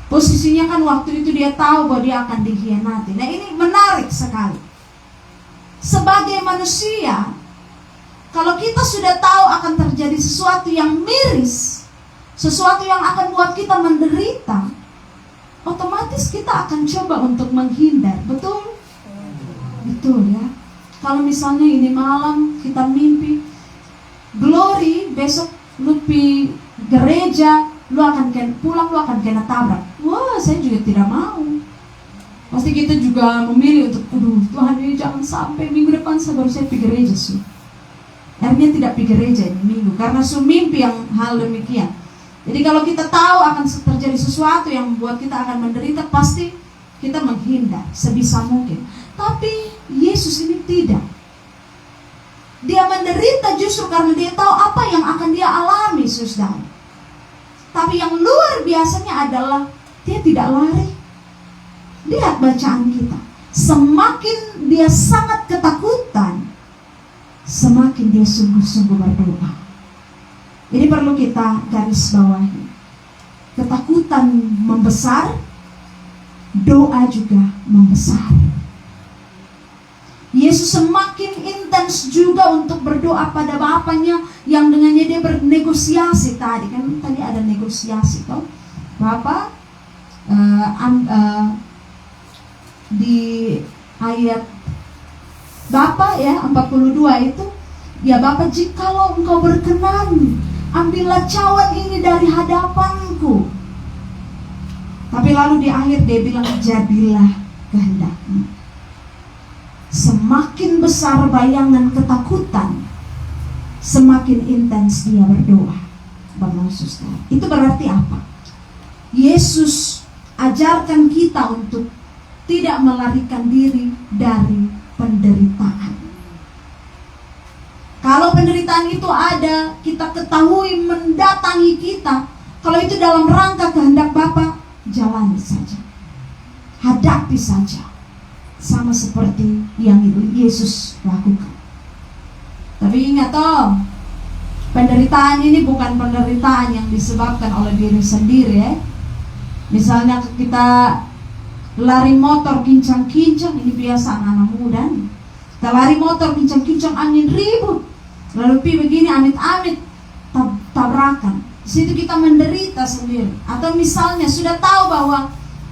Posisinya kan waktu itu dia tahu bahwa dia akan dikhianati. Nah, ini menarik sekali. Sebagai manusia, kalau kita sudah tahu akan terjadi sesuatu yang miris, sesuatu yang akan buat kita menderita, otomatis kita akan coba untuk menghindar. Betul? Betul ya. Kalau misalnya ini malam kita mimpi Glory, besok lu pi gereja, lu akan pulang, lu akan kena tabrak. Wah, saya juga tidak mau. Pasti kita juga memilih untuk, Tuhan ini jangan sampai minggu depan saya baru saya pergi gereja sih. Akhirnya tidak pergi gereja ini minggu karena mimpi yang hal demikian. Jadi kalau kita tahu akan terjadi sesuatu yang membuat kita akan menderita, pasti kita menghindar sebisa mungkin. Tapi Yesus ini tidak. Dia menderita justru karena dia tahu apa yang akan dia alami, saudara. Tapi yang luar biasanya adalah dia tidak lari. Lihat bacaan kita. Semakin dia sangat ketakutan, semakin dia sungguh-sungguh berdoa. Ini perlu kita garis bawahi. Ketakutan membesar, doa juga membesar. Yesus semakin intens juga untuk berdoa pada Bapaknya yang dengannya dia bernegosiasi tadi. Kan tadi ada negosiasi toh. Bapa di ayat Bapa ya 42 itu, ya Bapa, jikalau engkau berkenan, ambillah cawan ini dari hadapanku. Tapi lalu di akhir dia bilang, jadilah kehendakmu. Semakin besar bayangan ketakutan, semakin intens dia berdoa. Itu berarti apa? Yesus ajarkan kita untuk tidak melarikan diri dari penderitaan. Kalau penderitaan itu ada, kita ketahui mendatangi kita. Kalau itu dalam rangka kehendak Bapa, jalani saja, hadapi saja. Sama seperti yang Yesus lakukan. Tapi ingat toh, penderitaan ini bukan penderitaan yang disebabkan oleh diri sendiri ya. Misalnya kita lari motor kincang-kincang, ini biasa anak-anak muda nih. Kita lari motor kincang-kincang, angin ribut, lalu begini amit-amit tabrakan. Di situ kita menderita sendiri. Atau misalnya sudah tahu bahwa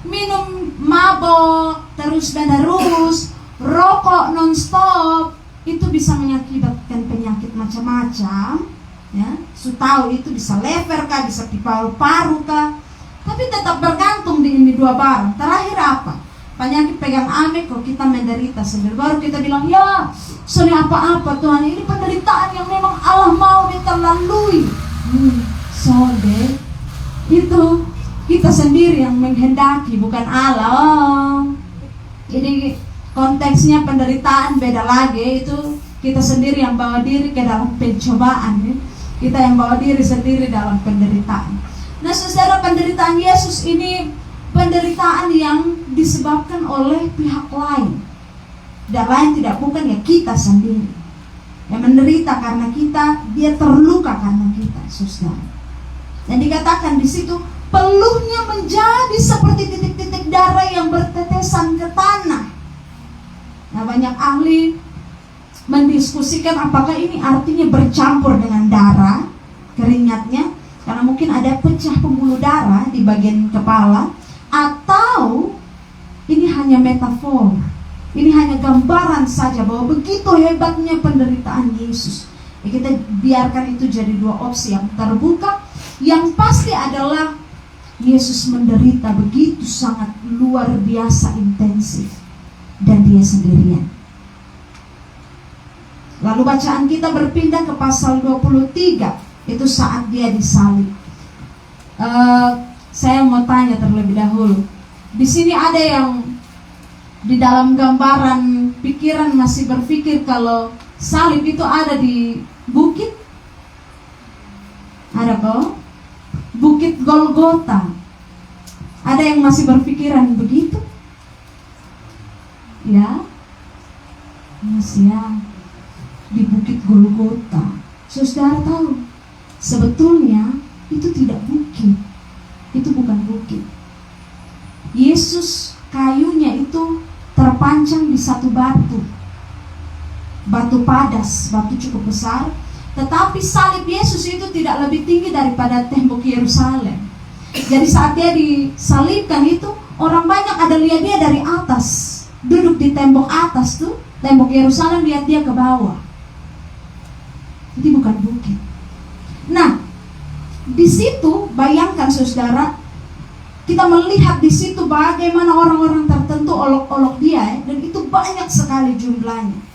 minum mabok terus-menerus, rokok non-stop, itu bisa mengakibatkan penyakit macam-macam ya. Tahu itu bisa lever kah, bisa di paru-paru kah. Tapi tetap bergantung di ini dua barang. Terakhir apa? Penyakit pegang ame kok kita menderita sendiri. Baru kita bilang, ya soalnya apa-apa Tuhan, ini penderitaan yang memang Allah mau kita lalui. Soalnya itu kita sendiri yang menghendaki, bukan Allah. Jadi konteksnya penderitaan beda lagi. Itu kita sendiri yang bawa diri ke dalam pencobaan ya. Kita yang bawa diri sendiri dalam penderitaan. Nah saudara, penderitaan Yesus ini penderitaan yang disebabkan oleh pihak lain. Dan lain tidak bukan ya kita sendiri yang menderita karena kita, dia terluka karena kita, saudara. Dan dikatakan di situ, peluhnya menjadi seperti titik-titik darah yang bertetesan ke tanah. Nah, banyak ahli mendiskusikan apakah ini artinya bercampur dengan darah keringatnya, karena mungkin ada pecah pembuluh darah di bagian kepala, atau ini hanya metafor, ini hanya gambaran saja bahwa begitu hebatnya penderitaan Yesus. Kita biarkan itu jadi dua opsi yang terbuka. Yang pasti adalah Yesus menderita begitu sangat luar biasa intensif, dan dia sendirian. Lalu bacaan kita berpindah ke pasal 23, itu saat dia disalib. Saya mau tanya terlebih dahulu. Di sini ada yang di dalam gambaran pikiran masih berpikir kalau salib itu ada di bukit? Ada kok? Bukit Golgota. Ada yang masih berpikiran begitu? Ya? Masih ya. Di Bukit Golgota. Saudara tahu, sebetulnya itu tidak bukit. Itu bukan bukit. Yesus kayunya itu terpancang di satu batu. Batu padas, batu cukup besar. Tetapi salib Yesus itu tidak lebih tinggi daripada tembok Yerusalem. Jadi saat dia disalibkan itu, orang banyak ada lihat dia dari atas, duduk di tembok atas tuh, tembok Yerusalem, lihat dia ke bawah. Jadi bukan bukit. Nah, di situ bayangkan saudara, kita melihat di situ bagaimana orang-orang tertentu olok-olok dia, dan itu banyak sekali jumlahnya.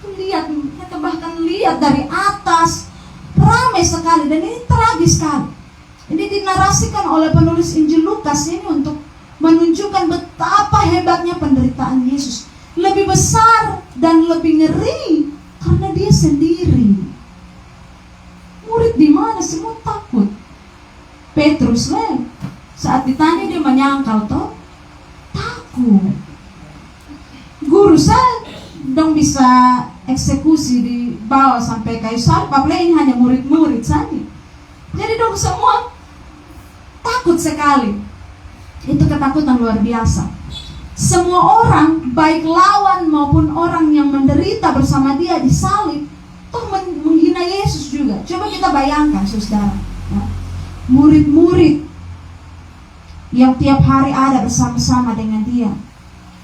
Lihat, kita bahkan lihat dari atas, ramai sekali, dan ini tragis sekali. Ini dinarasikan oleh penulis Injil Lukas ini untuk menunjukkan betapa hebatnya penderitaan Yesus. Lebih besar dan lebih ngeri karena dia sendiri. Murid di mana semua takut. Petrus saat ditanya dia menyangkal toh, takut. Guru saya dong bisa eksekusi di bawah sampai kayu salib, apalagi ini hanya murid-murid saja. Jadi dong semua takut sekali. Itu ketakutan luar biasa. Semua orang, baik lawan maupun orang yang menderita bersama dia disalib, toh menghina Yesus juga. Coba kita bayangkan saudara, ya. Murid-murid yang tiap hari ada bersama-sama dengan dia,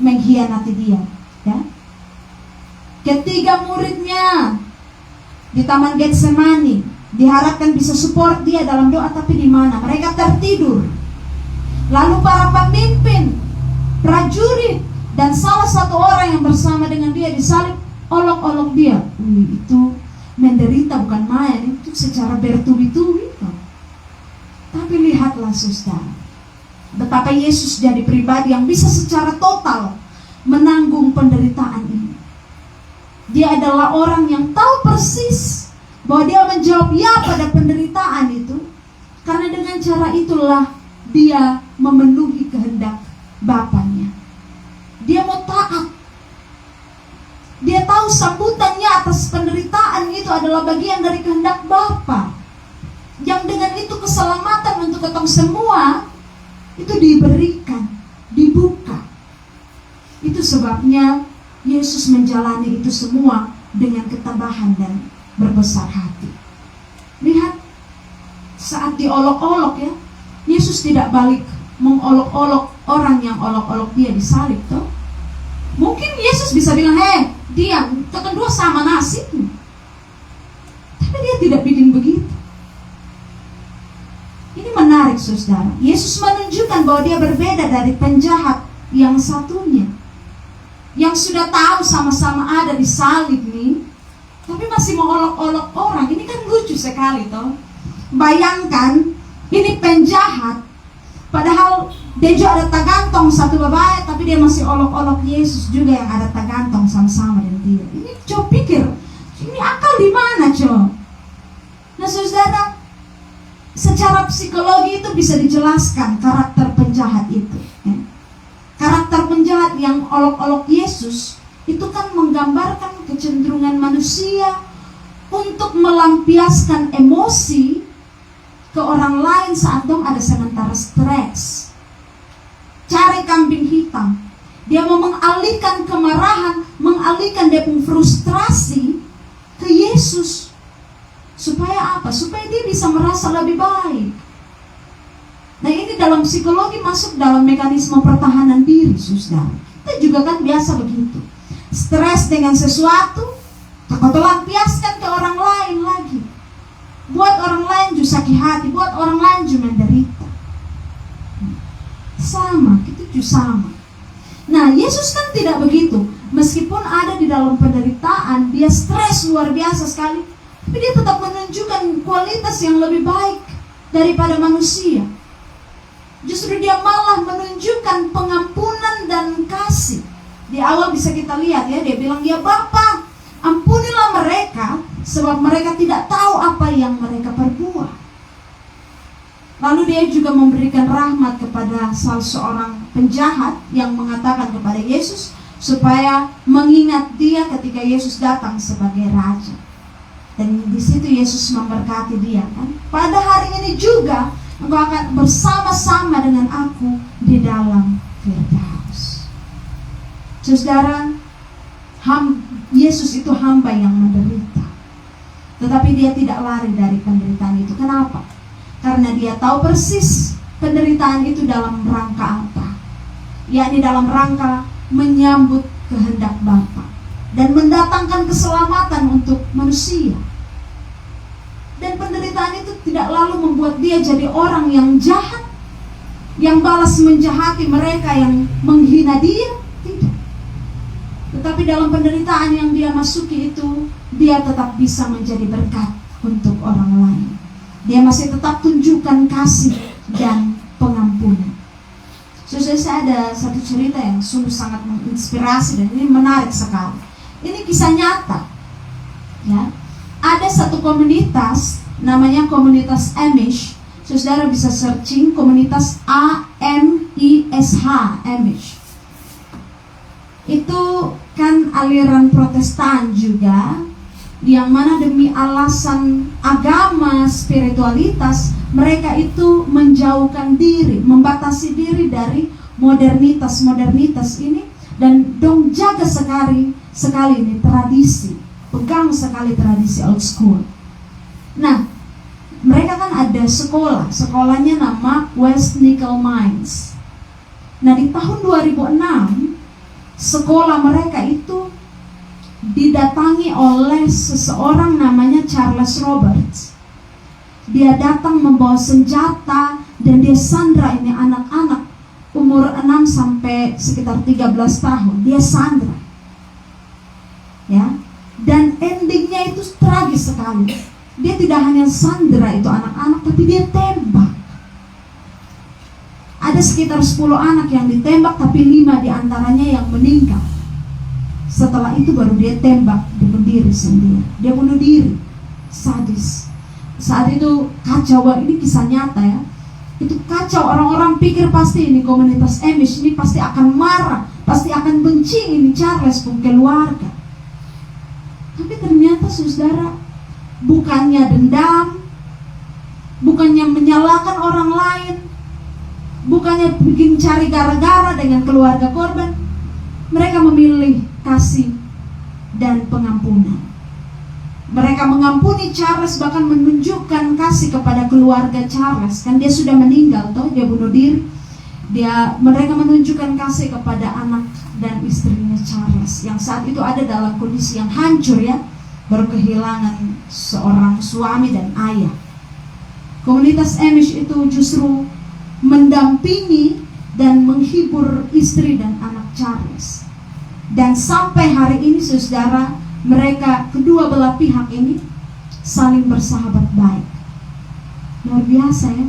mengkhianati dia, ya. Ketiga muridnya di Taman Getsemani diharapkan bisa support dia dalam doa, tapi di mana? Mereka tertidur. Lalu para pemimpin, prajurit, dan salah satu orang yang bersama dengan dia disalib, olok-olok dia. Itu menderita bukan main, itu secara bertubi-tubi. Tapi lihatlah saudara, betapa Yesus jadi pribadi yang bisa secara total menanggung penderitaan ini. Dia adalah orang yang tahu persis bahwa dia menjawab ya pada penderitaan itu, karena dengan cara itulah dia memenuhi kehendak Bapanya. Dia mau taat. Dia tahu sambutannya atas penderitaan itu adalah bagian dari kehendak Bapa, yang dengan itu keselamatan untuk kita semua itu diberikan, dibuka. Itu sebabnya Yesus menjalani itu semua dengan ketabahan dan berbesar hati. Lihat, saat diolok-olok ya, Yesus tidak balik mengolok-olok orang yang olok-olok dia disalib toh. Mungkin Yesus bisa bilang, diam, kita dua sama nasibnya. Tapi dia tidak bikin begitu. Ini menarik saudara. Yesus menunjukkan bahwa dia berbeda dari penjahat yang satunya, yang sudah tahu sama-sama ada di salib nih, tapi masih mau olok-olok orang. Ini kan lucu sekali toh. Bayangkan, ini penjahat, padahal dia juga ada tagantong satu babai, tapi dia masih olok-olok Yesus juga yang ada tagantong sama-sama dengan dia. Ini coba pikir, ini akal di mana coba? Nah saudara, secara psikologi itu bisa dijelaskan karakter penjahat itu, ya. Karakter penjahat yang olok-olok Yesus itu kan menggambarkan kecenderungan manusia untuk melampiaskan emosi ke orang lain saat dong ada sementara stres. Cari kambing hitam. Dia mau mengalihkan kemarahan, mengalihkan dia pun frustrasi ke Yesus. Supaya apa? Supaya dia bisa merasa lebih baik. Nah, ini dalam psikologi masuk dalam mekanisme pertahanan diri, saudara. Kita juga kan biasa begitu. Stres dengan sesuatu, takut lampiaskan ke orang lain lagi. Buat orang lain juga sakit hati, buat orang lain juga menderita. Sama, itu juga sama. Nah, Yesus kan tidak begitu. Meskipun ada di dalam penderitaan, dia stres luar biasa sekali, tapi dia tetap menunjukkan kualitas yang lebih baik daripada manusia. Justru dia malah menunjukkan pengampunan dan kasih. Di awal bisa kita lihat ya, dia bilang, ya Bapa, ampunilah mereka, sebab mereka tidak tahu apa yang mereka perbuat. Lalu dia juga memberikan rahmat kepada salah seorang penjahat yang mengatakan kepada Yesus supaya mengingat dia ketika Yesus datang sebagai raja. Dan di situ Yesus memberkati dia kan. Pada hari ini juga engkau akan bersama-sama dengan aku di dalam Firdaus. Saudara, Yesus itu hamba yang menderita. Tetapi dia tidak lari dari penderitaan itu. Kenapa? Karena dia tahu persis penderitaan itu dalam rangka apa. Yakni dalam rangka menyambut kehendak Bapa dan mendatangkan keselamatan untuk manusia. Dan penderitaan itu tidak lalu membuat dia jadi orang yang jahat, yang balas menjahati mereka yang menghina dia. Tidak. Tetapi dalam penderitaan yang dia masuki itu, dia tetap bisa menjadi berkat untuk orang lain. Dia masih tetap tunjukkan kasih dan pengampunan. Saya ada satu cerita yang sungguh sangat menginspirasi dan ini menarik sekali. Ini kisah nyata. Ya. Ada satu komunitas namanya komunitas Amish. Saudara bisa searching komunitas AMISH, Amish. Itu kan aliran Protestan juga, yang mana demi alasan agama, spiritualitas, mereka itu menjauhkan diri, membatasi diri dari modernitas ini, dan dong jaga sekali ini tradisi, pegang sekali tradisi old school. Nah, mereka kan ada sekolahnya nama West Nickel Mines. Nah, di tahun 2006 sekolah mereka itu didatangi oleh seseorang namanya Charles Roberts. Dia datang membawa senjata dan dia sandra ini anak-anak umur 6 sampai sekitar 13 tahun. Dia sandra. Ya. Dan endingnya itu tragis sekali. Dia tidak hanya sandra itu anak-anak, tapi dia tembak. Ada sekitar 10 anak yang ditembak, tapi 5 diantaranya yang meninggal. Setelah itu baru dia tembak, dia berdiri sendiri. Dia bunuh diri, sadis. Saat itu kacau, ini kisah nyata ya. Itu kacau, orang-orang pikir pasti ini komunitas Amish ini pasti akan marah, pasti akan benci ini Charles pun keluarga. Tapi ternyata saudara, bukannya dendam, bukannya menyalahkan orang lain, bukannya bikin cari gara-gara dengan keluarga korban, mereka memilih kasih dan pengampunan. Mereka mengampuni Charles, bahkan menunjukkan kasih kepada keluarga Charles. Kan dia sudah meninggal toh, dia bunuh diri. Mereka menunjukkan kasih kepada anak dan istrinya Charles yang saat itu ada dalam kondisi yang hancur ya, baru kehilangan seorang suami dan ayah. Komunitas Amish itu justru mendampingi dan menghibur istri dan anak Charles. Dan sampai hari ini saudara, mereka kedua belah pihak ini saling bersahabat baik. Luar biasa ya.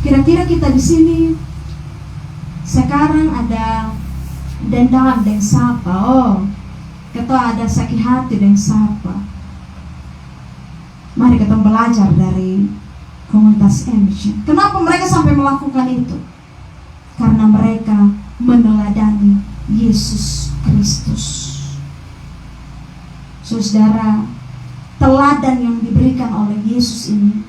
Kira-kira kita di sini sekarang ada dendam dan sapa, kita ada sakit hati dan sapa. Mari kita belajar dari komunitas Amish. Kenapa mereka sampai melakukan itu? Karena mereka meneladani Yesus Kristus. Saudara, teladan yang diberikan oleh Yesus ini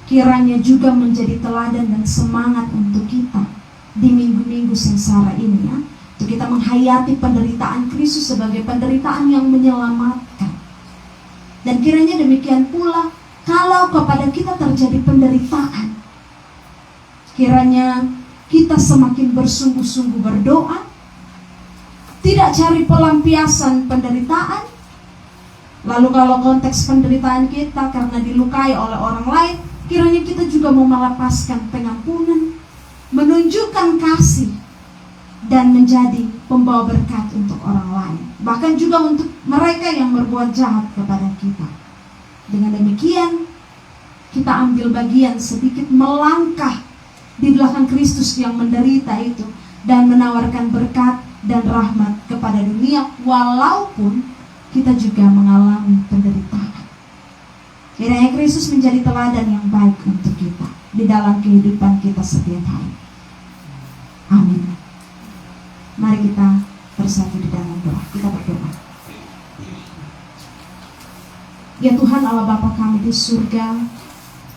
kiranya juga menjadi teladan dan semangat untuk kita di minggu-minggu sengsara ini ya. Untuk kita menghayati penderitaan Kristus sebagai penderitaan yang menyelamatkan. Dan kiranya demikian pula kalau kepada kita terjadi penderitaan, kiranya kita semakin bersungguh-sungguh berdoa, tidak cari pelampiasan penderitaan. Lalu kalau konteks penderitaan kita karena dilukai oleh orang lain, kiranya kita juga mau melepaskan pengampunan, menunjukkan kasih, dan menjadi pembawa berkat untuk orang lain, bahkan juga untuk mereka yang berbuat jahat kepada kita. Dengan demikian kita ambil bagian sedikit melangkah di belakang Kristus yang menderita itu dan menawarkan berkat dan rahmat kepada dunia, walaupun kita juga mengalami penderitaan. Kiranya Kristus menjadi teladan yang baik untuk kita di dalam kehidupan kita setiap hari. Amin. Mari kita bersatu di dalam doa. Kita berdoa. Ya Tuhan Allah Bapa kami di surga,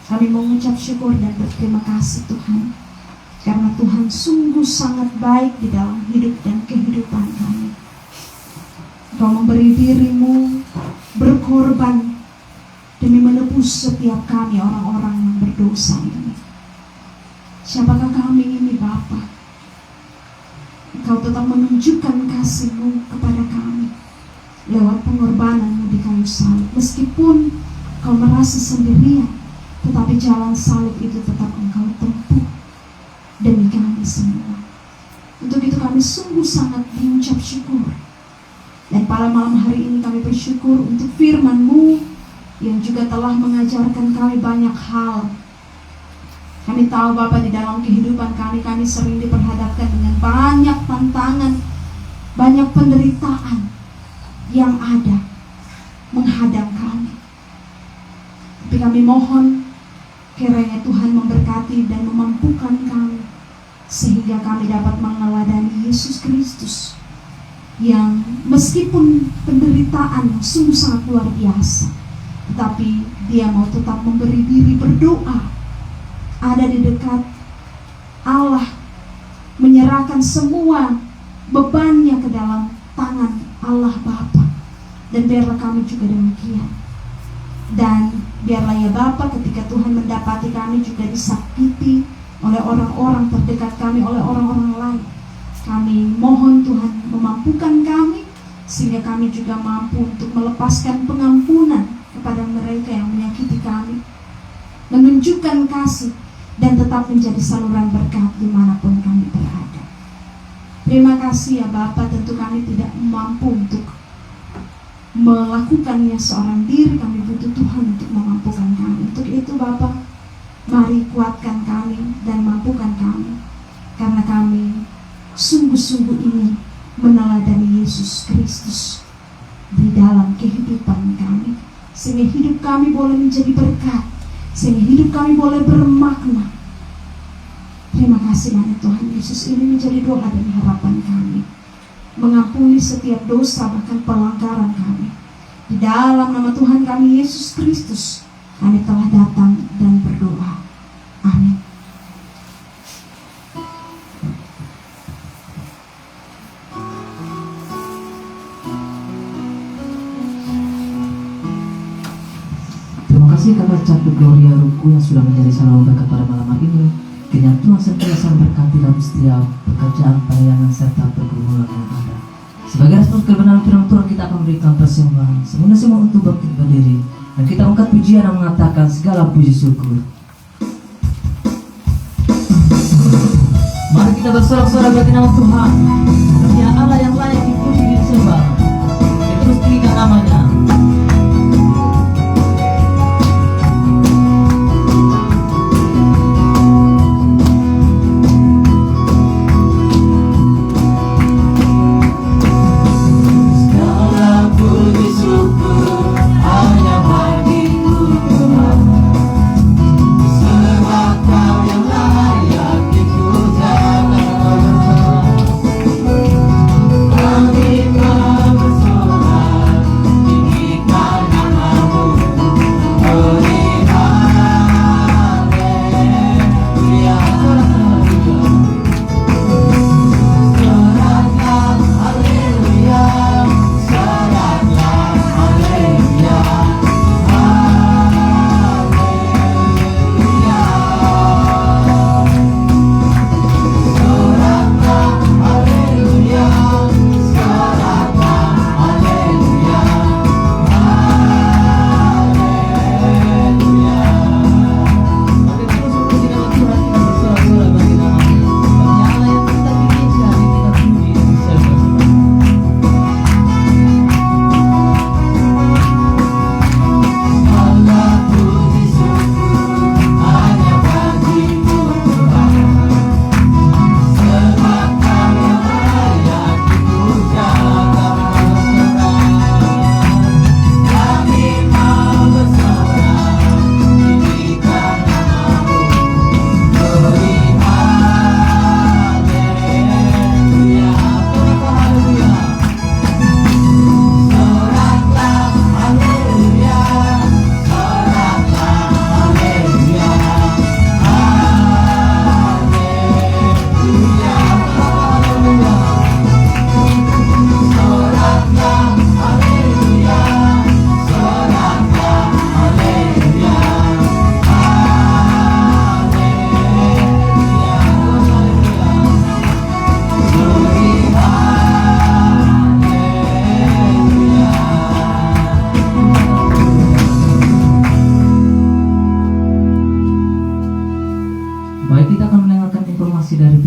kami mengucap syukur dan berterima kasih Tuhan, karena Tuhan sungguh sangat baik di dalam hidup dan kehidupan kami. Kau memberi dirimu berkorban demi menebus setiap kami orang-orang yang berdosa ini. Siapakah kami ini Bapa? Kau tetap menunjukkan kasih-Mu kepada kami lewat pengorbanan-Mu di kayu salib. Meskipun kau merasa sendirian, tetapi jalan salib itu tetap Engkau tempuh demi kami semua. Untuk itu kami sungguh sangat mengucap syukur. Dan pada malam hari ini kami bersyukur untuk firman-Mu yang juga telah mengajarkan kami banyak hal. Kami tahu Bapa, di dalam kehidupan kami sering diperhadapkan dengan banyak tantangan, banyak penderitaan yang ada menghadang kami. Tapi kami mohon kiranya Tuhan memberkati dan memampukan kami sehingga kami dapat meneladani Yesus Kristus yang meskipun penderitaan yang sungguh sangat luar biasa, tetapi Dia mau tetap memberi diri berdoa, ada di dekat Allah, menyerahkan semua bebannya ke dalam tangan Allah Bapa. Dan biarlah kami juga demikian. Dan biarlah ya Bapa, ketika Tuhan mendapati kami juga disakiti oleh orang-orang terdekat kami, oleh orang-orang lain, kami mohon Tuhan memampukan kami sehingga kami juga mampu untuk melepaskan pengampunan kepada mereka yang menyakiti kami, menunjukkan kasih, dan tetap menjadi saluran berkat dimanapun kami berada. Terima kasih ya Bapa, tentu kami tidak mampu untuk melakukannya seorang diri, kami butuh Tuhan untuk memampukan kami. Untuk itu Bapa, mari kuatkan kami dan mampukan kami, karena kami sungguh-sungguh ingin meneladani Yesus Kristus di dalam kehidupan kami, sehingga hidup kami boleh menjadi berkat, sehingga hidup kami boleh bermakna. Terima kasih banyak Tuhan Yesus, ini menjadi doa dan harapan kami. Mengampuni setiap dosa bahkan pelanggaran kami. Di dalam nama Tuhan kami Yesus Kristus, kami telah datang dan berdoa. Amin. Terima kasih kabar Catur Gloria Ruku yang sudah menjadi salam berkat pada malam hari ini. Kiranya Tuhan senantiasa memberkati dalam setiap pekerjaan, pelayanan, serta pergumulan yang ada. Sebagai respons kebenaran firman Tuhan, kita akan berikan persembahan. Semuanya semua untuk bangkit berdiri, dan kita angkat pujian dan mengatakan segala puji syukur. Mari kita bersorak-sorai bagi nama Tuhan. Dia Allah yang layak dipuji dan disembah. Kita terus tinggikan namanya. Kami bersorak, tinggikan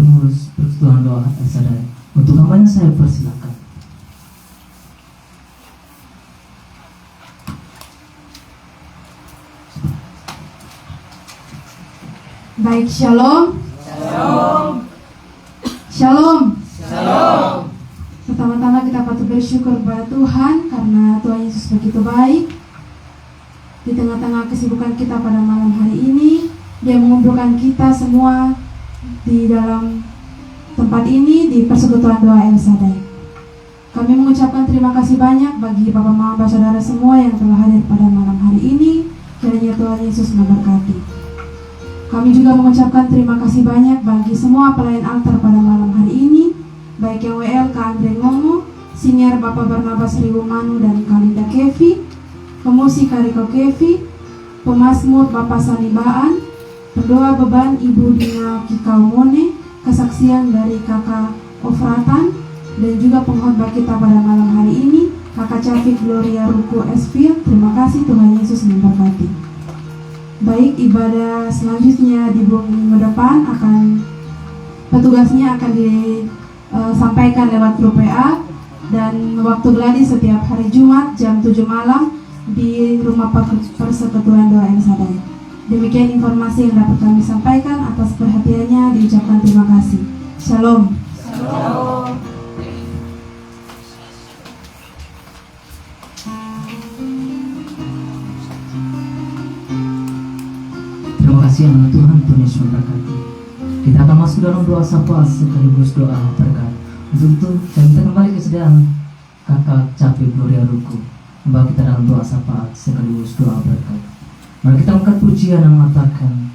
pengurus Persekutuan Doa Elsadai. Untuk hambanya saya persilakan. Baik, shalom. Shalom. Shalom. Shalom. Pertama-tama kita patut bersyukur kepada Tuhan karena Tuhan Yesus begitu baik. Di tengah-tengah kesibukan kita pada malam hari ini, Dia mengumpulkan kita semua di dalam tempat ini di Persekutuan Doa Elsadai. Kami mengucapkan terima kasih banyak bagi Bapak Mama Saudara semua yang telah hadir pada malam hari ini. Kiranya Tuhan Yesus memberkati. Kami juga mengucapkan terima kasih banyak bagi semua pelayan altar pada malam hari ini, baik yang WL Kak Andre Ngomo, Senior Bapak Barnabas Ribu Manu dan Kalinda Kevi, pemusik Kariko Kevi, pemazmur Bapak Sanibaan, pendoa beban Ibu Dina Kikau Mone, kesaksian dari Kakak Ofratan, dan juga pengkhotbah kita pada malam hari ini, Kakak Cafik Gloria Ruku Esfield. Terima kasih, Tuhan Yesus memberkati. Baik, ibadah selanjutnya di minggu depan petugasnya akan disampaikan lewat grup WA dan waktu gladi setiap hari Jumat jam 7 malam di Rumah Persekutuan Doa Elsadai. Demikian informasi yang dapat kami sampaikan. Atas perhatiannya diucapkan terima kasih. Shalom. Shalom. Terima kasih anak Tuhan, Tuhan Yesus memberkati. Kita akan masuk dalam doa sapa sekaligus doa berkat. Untuk itu, saya minta kembali kesediaan Kakak Capik Gloria Ruku membawa kita dalam doa sapa sekaligus doa berkat. Mari kita angkat pujian yang mengatakan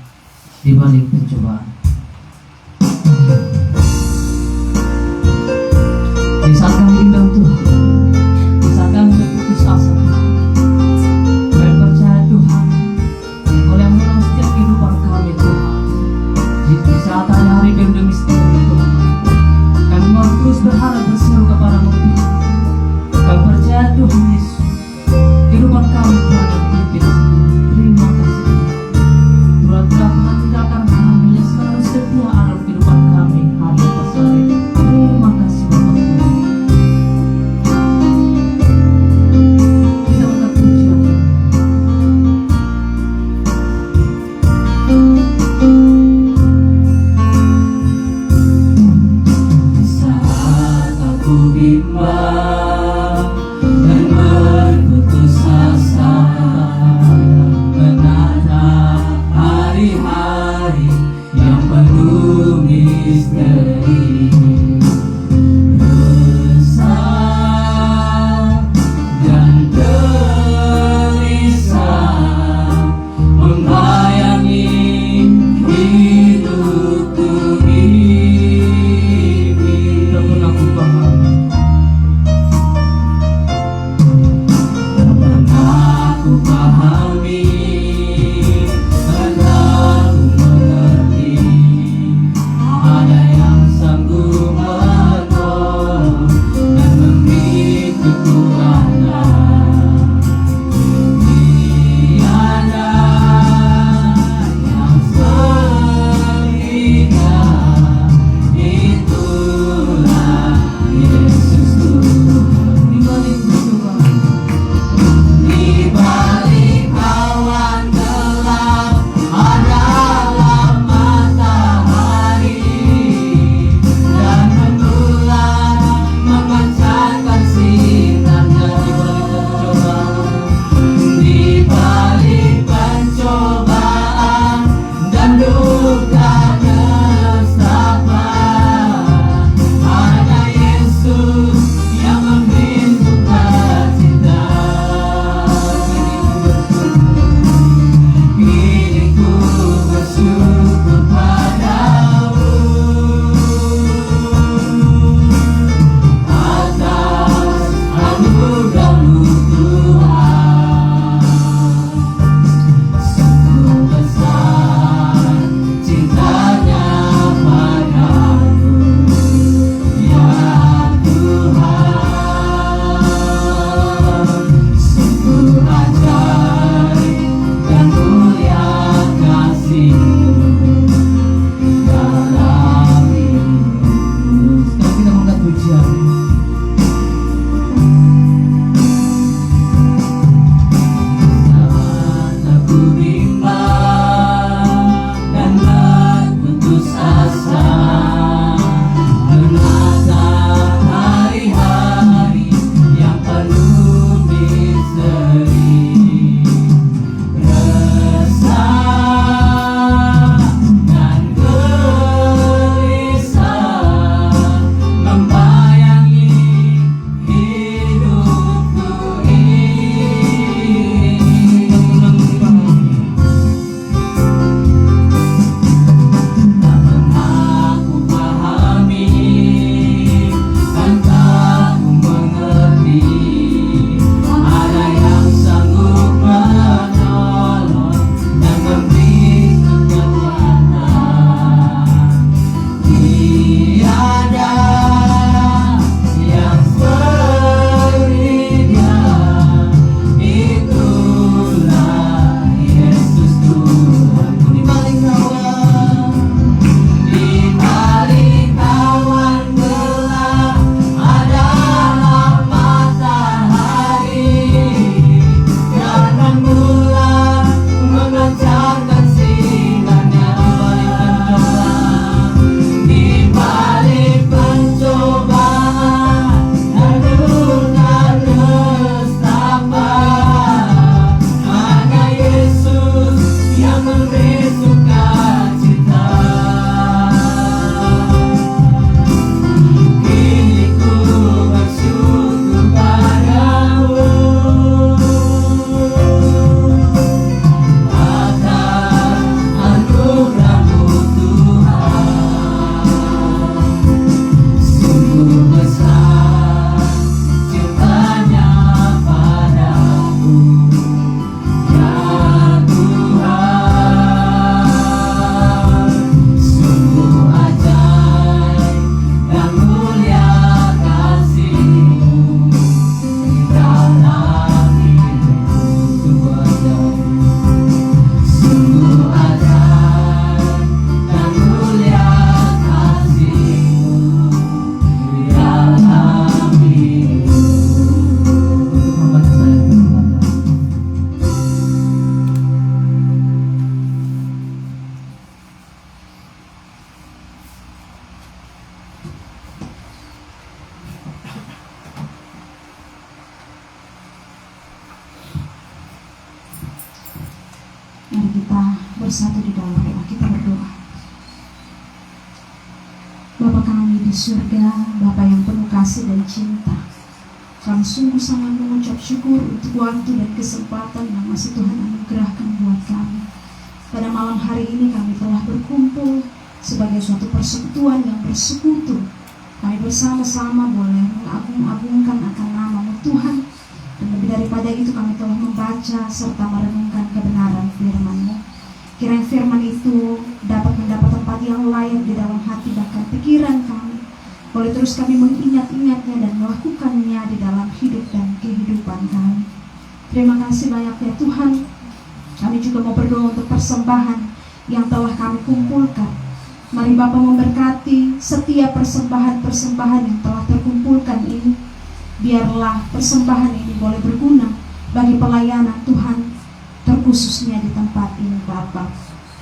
di balik pencobaan. Di saat kami bimbang Tuhan, di saat kami berputus asa Tuhan, kami percaya Tuhan, Engkau yang menolong setiap kehidupan kami Tuhan. Di saat hari-hari kami demi setahun Tuhan, kami mau terus berharap berseru kepada-Mu Tuhan. Kami percaya Tuhan Yesus, kehidupan kami Tuhan yang pimpin. Terima kasih Tuhan telah pernah tinggalkan kami yang sekarang setia dalam kehidupan kami hari lepas hari. Terima kasih Bapak Tuhan. Kita angkat pujian ini. Saat aku bimbang dan berputus asa, menatap hari-hari yang penuh misteri, resah dan gelisah membayangi hidupku ini. Tak pernah ku pahami, tak pernah ku pahami, tak ku mengerti. Ada yang sanggup menolong dan memberi kekuatan. Tiada yang setia, itulah Yesus Tuhan. Di balik pencobaan, di balik awan gelap adalah matahari dan kita bersatu di dalam doa. Kita berdoa. Bapa kami di surga, Bapa yang penuh kasih dan cinta, kami sungguh sangat mengucap syukur untuk waktu dan kesempatan yang masih Tuhan anugerahkan buat kami. Pada malam hari ini kami telah berkumpul sebagai suatu persekutuan yang bersekutu. Kami bersama-sama boleh mengagung-agungkan akan nama-Mu Tuhan. Dan lebih daripada itu kami telah membaca serta merenungkan kebenaran firman-Mu. Kiranya firman itu dapat mendapat tempat yang layak di dalam hati bahkan pikiran kami. Boleh terus kami mengingat-ingatnya dan melakukannya di dalam hidup dan kehidupan kami. Terima kasih banyak ya Tuhan. Kami juga mau berdoa untuk persembahan yang telah kami kumpulkan. Mari Bapa memberkati setiap persembahan-persembahan yang telah terkumpulkan ini. Biarlah persembahan ini boleh berguna bagi pelayanan Tuhan, terkhususnya di tempat ini Bapa,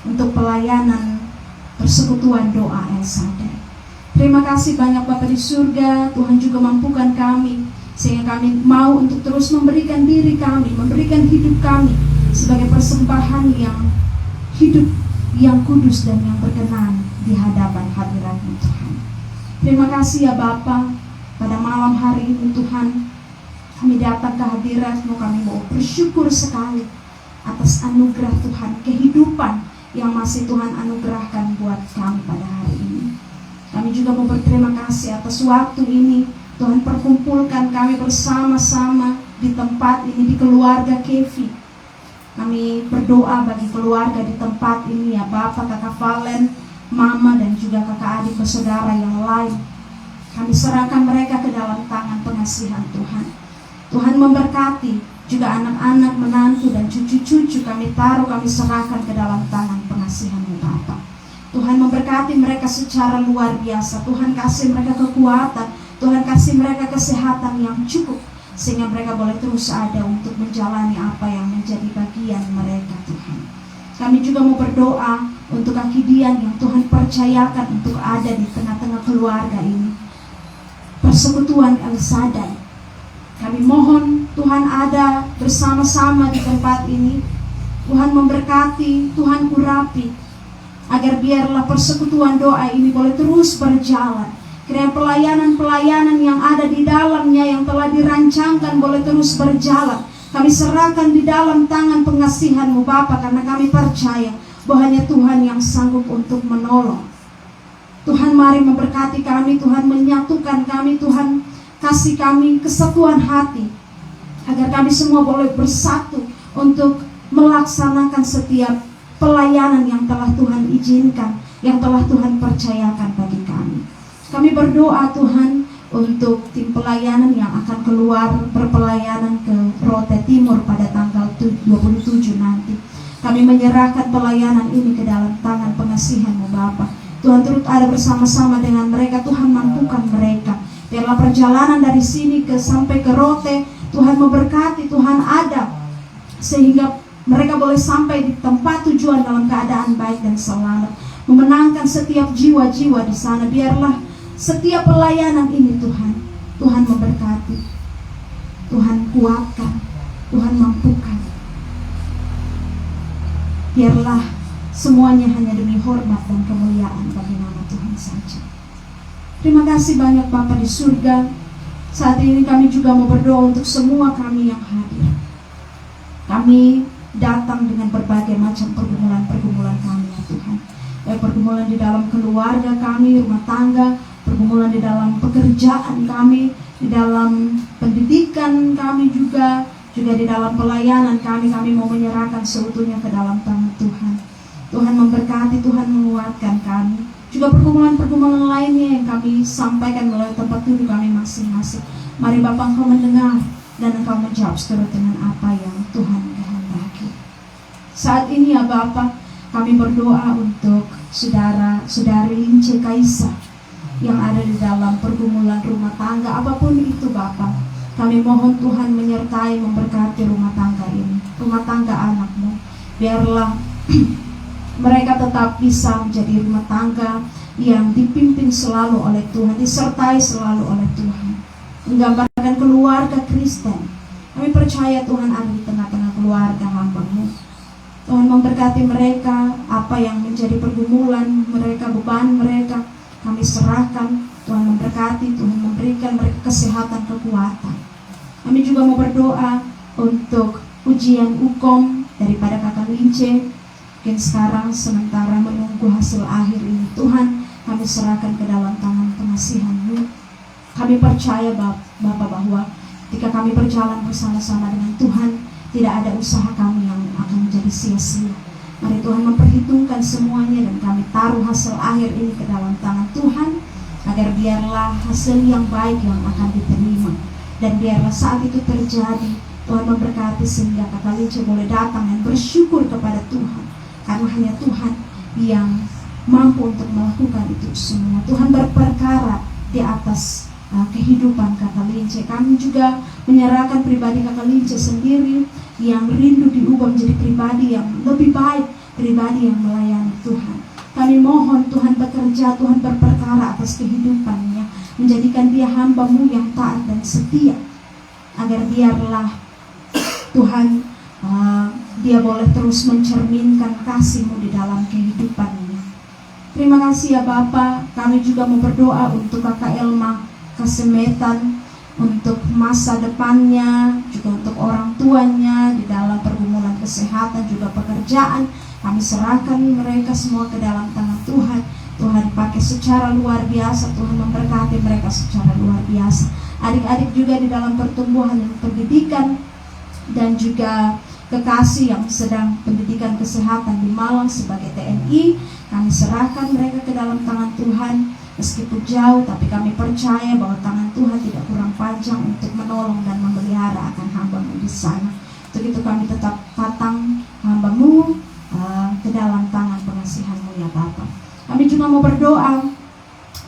untuk pelayanan persekutuan doa El Shaddai. Terima kasih banyak Bapa di surga. Tuhan juga mampukan kami sehingga kami mau untuk terus memberikan diri kami, memberikan hidup kami sebagai persembahan yang hidup, yang kudus dan yang berkenan di hadapan hadirat-Mu Tuhan. Terima kasih ya Bapa. Pada malam hari ini Tuhan, kami datang ke hadirat-Mu, kami mau bersyukur sekali atas anugerah Tuhan, kehidupan yang masih Tuhan anugerahkan buat kami pada hari ini. Kami juga mau berterima kasih atas waktu ini. Tuhan perkumpulkan kami bersama-sama di tempat ini, di keluarga Kevi. Kami berdoa bagi keluarga di tempat ini ya Bapak, Kakak Valen, Mama dan juga kakak adik saudara yang lain. Kami serahkan mereka ke dalam tangan pengasihan Tuhan. Tuhan memberkati juga anak-anak, menantu dan cucu-cucu kami taruh, kami serahkan ke dalam tangan pengasihan-Mu Bapa. Tuhan memberkati mereka secara luar biasa. Tuhan kasih mereka kekuatan, Tuhan kasih mereka kesehatan yang cukup, sehingga mereka boleh terus ada untuk menjalani apa yang menjadi bagian mereka Tuhan. Kami juga mau berdoa untuk Kaki Dian yang Tuhan percayakan untuk ada di tengah-tengah keluarga ini, persekutuan El Shaddai. Kami mohon Tuhan ada bersama-sama di tempat ini. Tuhan memberkati, Tuhan urapi, agar biarlah persekutuan doa ini boleh terus berjalan. Kiranya pelayanan-pelayanan yang ada di dalamnya yang telah dirancangkan boleh terus berjalan. Kami serahkan di dalam tangan pengasihan-Mu Bapa, karena kami percaya bahwa hanya Tuhan yang sanggup untuk menolong. Tuhan mari memberkati kami, Tuhan menyatukan kami, Tuhan kasih kami kesatuan hati, agar kami semua boleh bersatu untuk melaksanakan setiap pelayanan yang telah Tuhan izinkan, yang telah Tuhan percayakan bagi kami. Kami berdoa Tuhan untuk tim pelayanan yang akan keluar berpelayanan ke Rote Timur pada tanggal 27 nanti. Kami menyerahkan pelayanan ini ke dalam tangan pengasihan-Mu Bapa. Tuhan turut ada bersama-sama dengan mereka, Tuhan mampukan mereka. Biarlah perjalanan dari sini sampai ke Rote, Tuhan memberkati, Tuhan ada, sehingga mereka boleh sampai di tempat tujuan dalam keadaan baik dan selamat, memenangkan setiap jiwa-jiwa di sana. Biarlah setiap pelayanan ini Tuhan memberkati, Tuhan kuatkan, Tuhan mampukan. Biarlah semuanya hanya demi hormat dan kemuliaan bagi nama Tuhan saja. Terima kasih banyak Bapa di surga. Saat ini kami juga mau berdoa untuk semua kami yang hadir. Kami datang dengan berbagai macam pergumulan-pergumulan kami ya Tuhan. Baik pergumulan di dalam keluarga kami, rumah tangga, pergumulan di dalam pekerjaan kami, di dalam pendidikan kami juga di dalam pelayanan kami mau menyerahkan seutuhnya ke dalam tangan Tuhan. Tuhan memberkati, Tuhan menguatkan kami. Juga pergumulan-pergumulan lainnya yang kami sampaikan melalui tempat duduk kami masing-masing. Mari Bapa, Engkau mendengar dan Engkau menjawab seturut dengan apa yang Tuhan kehendaki. Saat ini ya Bapa, kami berdoa untuk saudara-saudari Lince Kaisa yang ada di dalam pergumulan rumah tangga, apapun itu Bapa. Kami mohon Tuhan menyertai, memberkati rumah tangga ini, rumah tangga anak-Mu. Biarlah mereka tetap bisa menjadi rumah tangga yang dipimpin selalu oleh Tuhan, disertai selalu oleh Tuhan, menggambarkan keluarga Kristen. Kami percaya Tuhan ada di tengah-tengah keluarga hamba-Mu. Tuhan memberkati mereka, apa yang menjadi pergumulan mereka, beban mereka, kami serahkan. Tuhan memberkati, Tuhan memberikan mereka kesehatan, kekuatan. Kami juga mau berdoa untuk ujian UKOM daripada Kakak Lince. Mungkin sekarang sementara menunggu hasil akhir ini, Tuhan kami serahkan ke dalam tangan pengasihan-Mu. Kami percaya Bapa bahwa ketika kami berjalan bersama-sama dengan Tuhan, tidak ada usaha kami yang akan menjadi sia-sia. Mari Tuhan memperhitungkan semuanya dan kami taruh hasil akhir ini ke dalam tangan Tuhan, agar biarlah hasil yang baik yang akan diterima. Dan biarlah saat itu terjadi, Tuhan memberkati sehingga Kakak Lince boleh datang dan bersyukur kepada Tuhan. Karena hanya Tuhan yang mampu untuk melakukan itu semua. Tuhan berperkara di atas kehidupan Kakak Lince. Kami juga menyerahkan pribadi Kakak Lince sendiri yang rindu diubah menjadi pribadi yang lebih baik, pribadi yang melayani Tuhan. Kami mohon Tuhan bekerja, Tuhan berperkara atas kehidupannya, menjadikan dia hamba-Mu yang taat dan setia, agar biarlah Tuhan dia boleh terus mencerminkan kasih-Mu di dalam kehidupannya. Terima kasih ya Bapa. Kami juga mau berdoa untuk Kakak Elma Kasemetan, untuk masa depannya, juga untuk orang tuanya di dalam pergumulan kesehatan, juga pekerjaan. Kami serahkan mereka semua ke dalam tangan Tuhan. Tuhan pakai secara luar biasa, Tuhan memberkati mereka secara luar biasa. Adik-adik juga di dalam pertumbuhan dan pendidikan, dan juga kekasih yang sedang pendidikan kesehatan di Malang sebagai TNI, kami serahkan mereka ke dalam tangan Tuhan. Meskipun jauh, tapi kami percaya bahwa tangan Tuhan tidak kurang panjang untuk menolong dan memelihara akan hamba-Mu di sana. Untuk itu kami tetap patang hamba-Mu ke dalam tangan pengasihan-Mu ya Bapa. Kami juga mau berdoa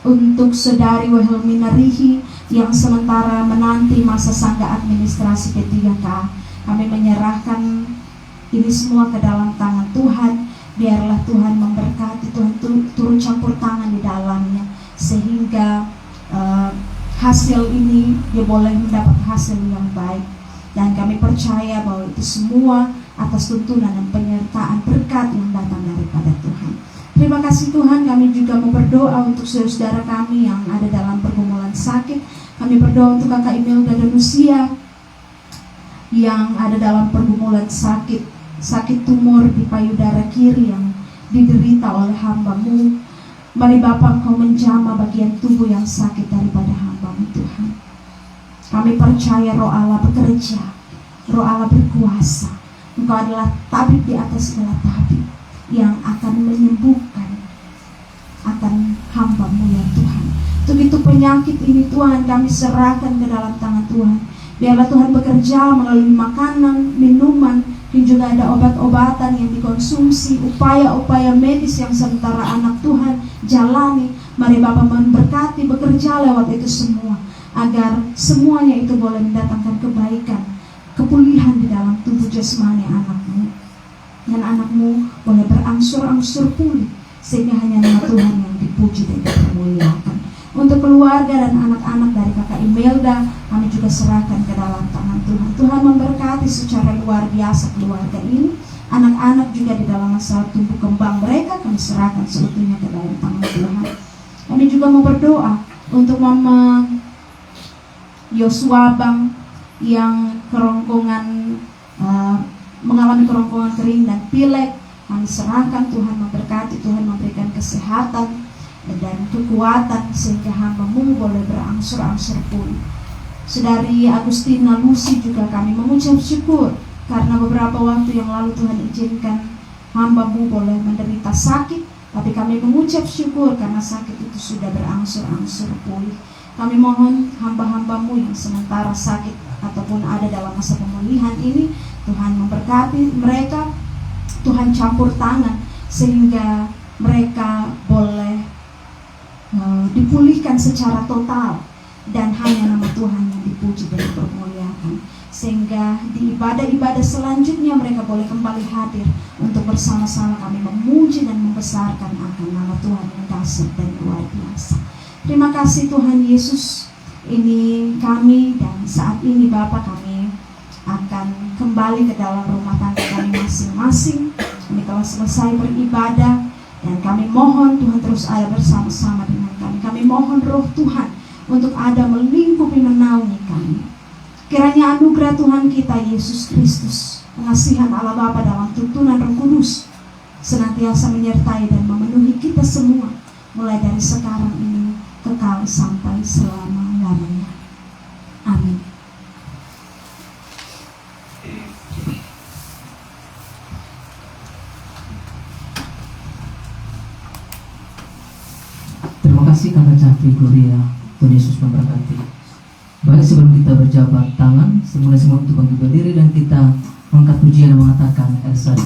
untuk Saudari Wehelmina Rihi yang sementara menanti masa sangga administrasi P3K. Kami menyerahkan ini semua ke dalam tangan Tuhan. Biarlah Tuhan memberkati, Tuhan turun campur tangan di dalamnya, sehingga hasil ini dia boleh mendapat hasil yang baik. Dan kami percaya bahwa itu semua atas tuntunan dan penyertaan berkat yang datang daripada Tuhan. Terima kasih Tuhan. Kami juga mau berdoa untuk saudara-saudara kami yang ada dalam pergumulan sakit. Kami berdoa untuk Kakak Imelda Danusia yang ada dalam pergumulan sakit tumor di payudara kiri yang diderita oleh hamba-Mu. Mari Bapa, Engkau menjamah bagian tubuh yang sakit daripada hamba-Mu Tuhan. Kami percaya Roh Allah bekerja, Roh Allah berkuasa. Engkau adalah tabib di atas segala tabib yang akan menyembuhkan akan hamba-Mu ya Tuhan. Untuk itu penyakit ini Tuhan kami serahkan ke dalam tangan Tuhan. Biarlah Tuhan bekerja melalui makanan, minuman, dan juga ada obat-obatan yang dikonsumsi, upaya-upaya medis yang sementara anak Tuhan jalani. Mari Bapa memberkati, bekerja lewat itu semua, agar semuanya itu boleh mendatangkan kebaikan, kepulihan di dalam tubuh jasmani anak-Mu. Dan anak-Mu boleh berangsur-angsur pulih, sehingga hanya nama Tuhan yang dipuji dan dipermuliakan. Untuk keluarga dan anak-anak dari Kakak Imelda, kami juga serahkan ke dalam tangan Tuhan. Tuhan memberkati secara luar biasa keluarga ini. Anak-anak juga di dalam masa tumbuh kembang mereka, kami serahkan seutuhnya ke dalam tangan Tuhan. Kami juga mau berdoa untuk Mama Yosua Bang yang mengalami kerongkongan kering dan pilek. Kami serahkan, Tuhan memberkati, Tuhan memberikan kesehatan dan kekuatan sehingga hamba-Mu boleh berangsur-angsur pulih. Saudari Agustina Lucy juga kami mengucap syukur karena beberapa waktu yang lalu Tuhan izinkan hamba-Mu boleh menderita sakit, tapi kami mengucap syukur karena sakit itu sudah berangsur-angsur pulih. Kami mohon hamba-hamba-Mu yang sementara sakit ataupun ada dalam masa pemulihan ini, Tuhan memberkati mereka, Tuhan campur tangan sehingga mereka boleh dipulihkan secara total, dan hanya nama Tuhan yang dipuji dan dipermuliakan, sehingga di ibadah-ibadah selanjutnya mereka boleh kembali hadir untuk bersama-sama kami memuji dan membesarkan akan nama Tuhan yang dahsyat dan luar biasa. Terima kasih Tuhan Yesus. Ini kami, dan saat ini Bapa kami akan kembali ke dalam rumah tangga kami masing-masing. Kami telah selesai beribadah dan kami mohon Tuhan terus ada bersama-sama dengan kami. Kami mohon Roh Tuhan untuk ada melingkupi menaungi kami. Kiranya anugerah Tuhan kita Yesus Kristus, pengasihan Allah Bapa dalam tuntunan Roh Kudus senantiasa menyertai dan memenuhi kita semua mulai dari sekarang ini kekal sampai selama-lamanya. Amin. Terima kasih Kakak Cafi Gloria. Tuhan Yesus memberkati. Baik, sebelum kita berjabat tangan, semula untuk bangkit berdiri dan kita mengangkat pujian dan mengatakan Elsa.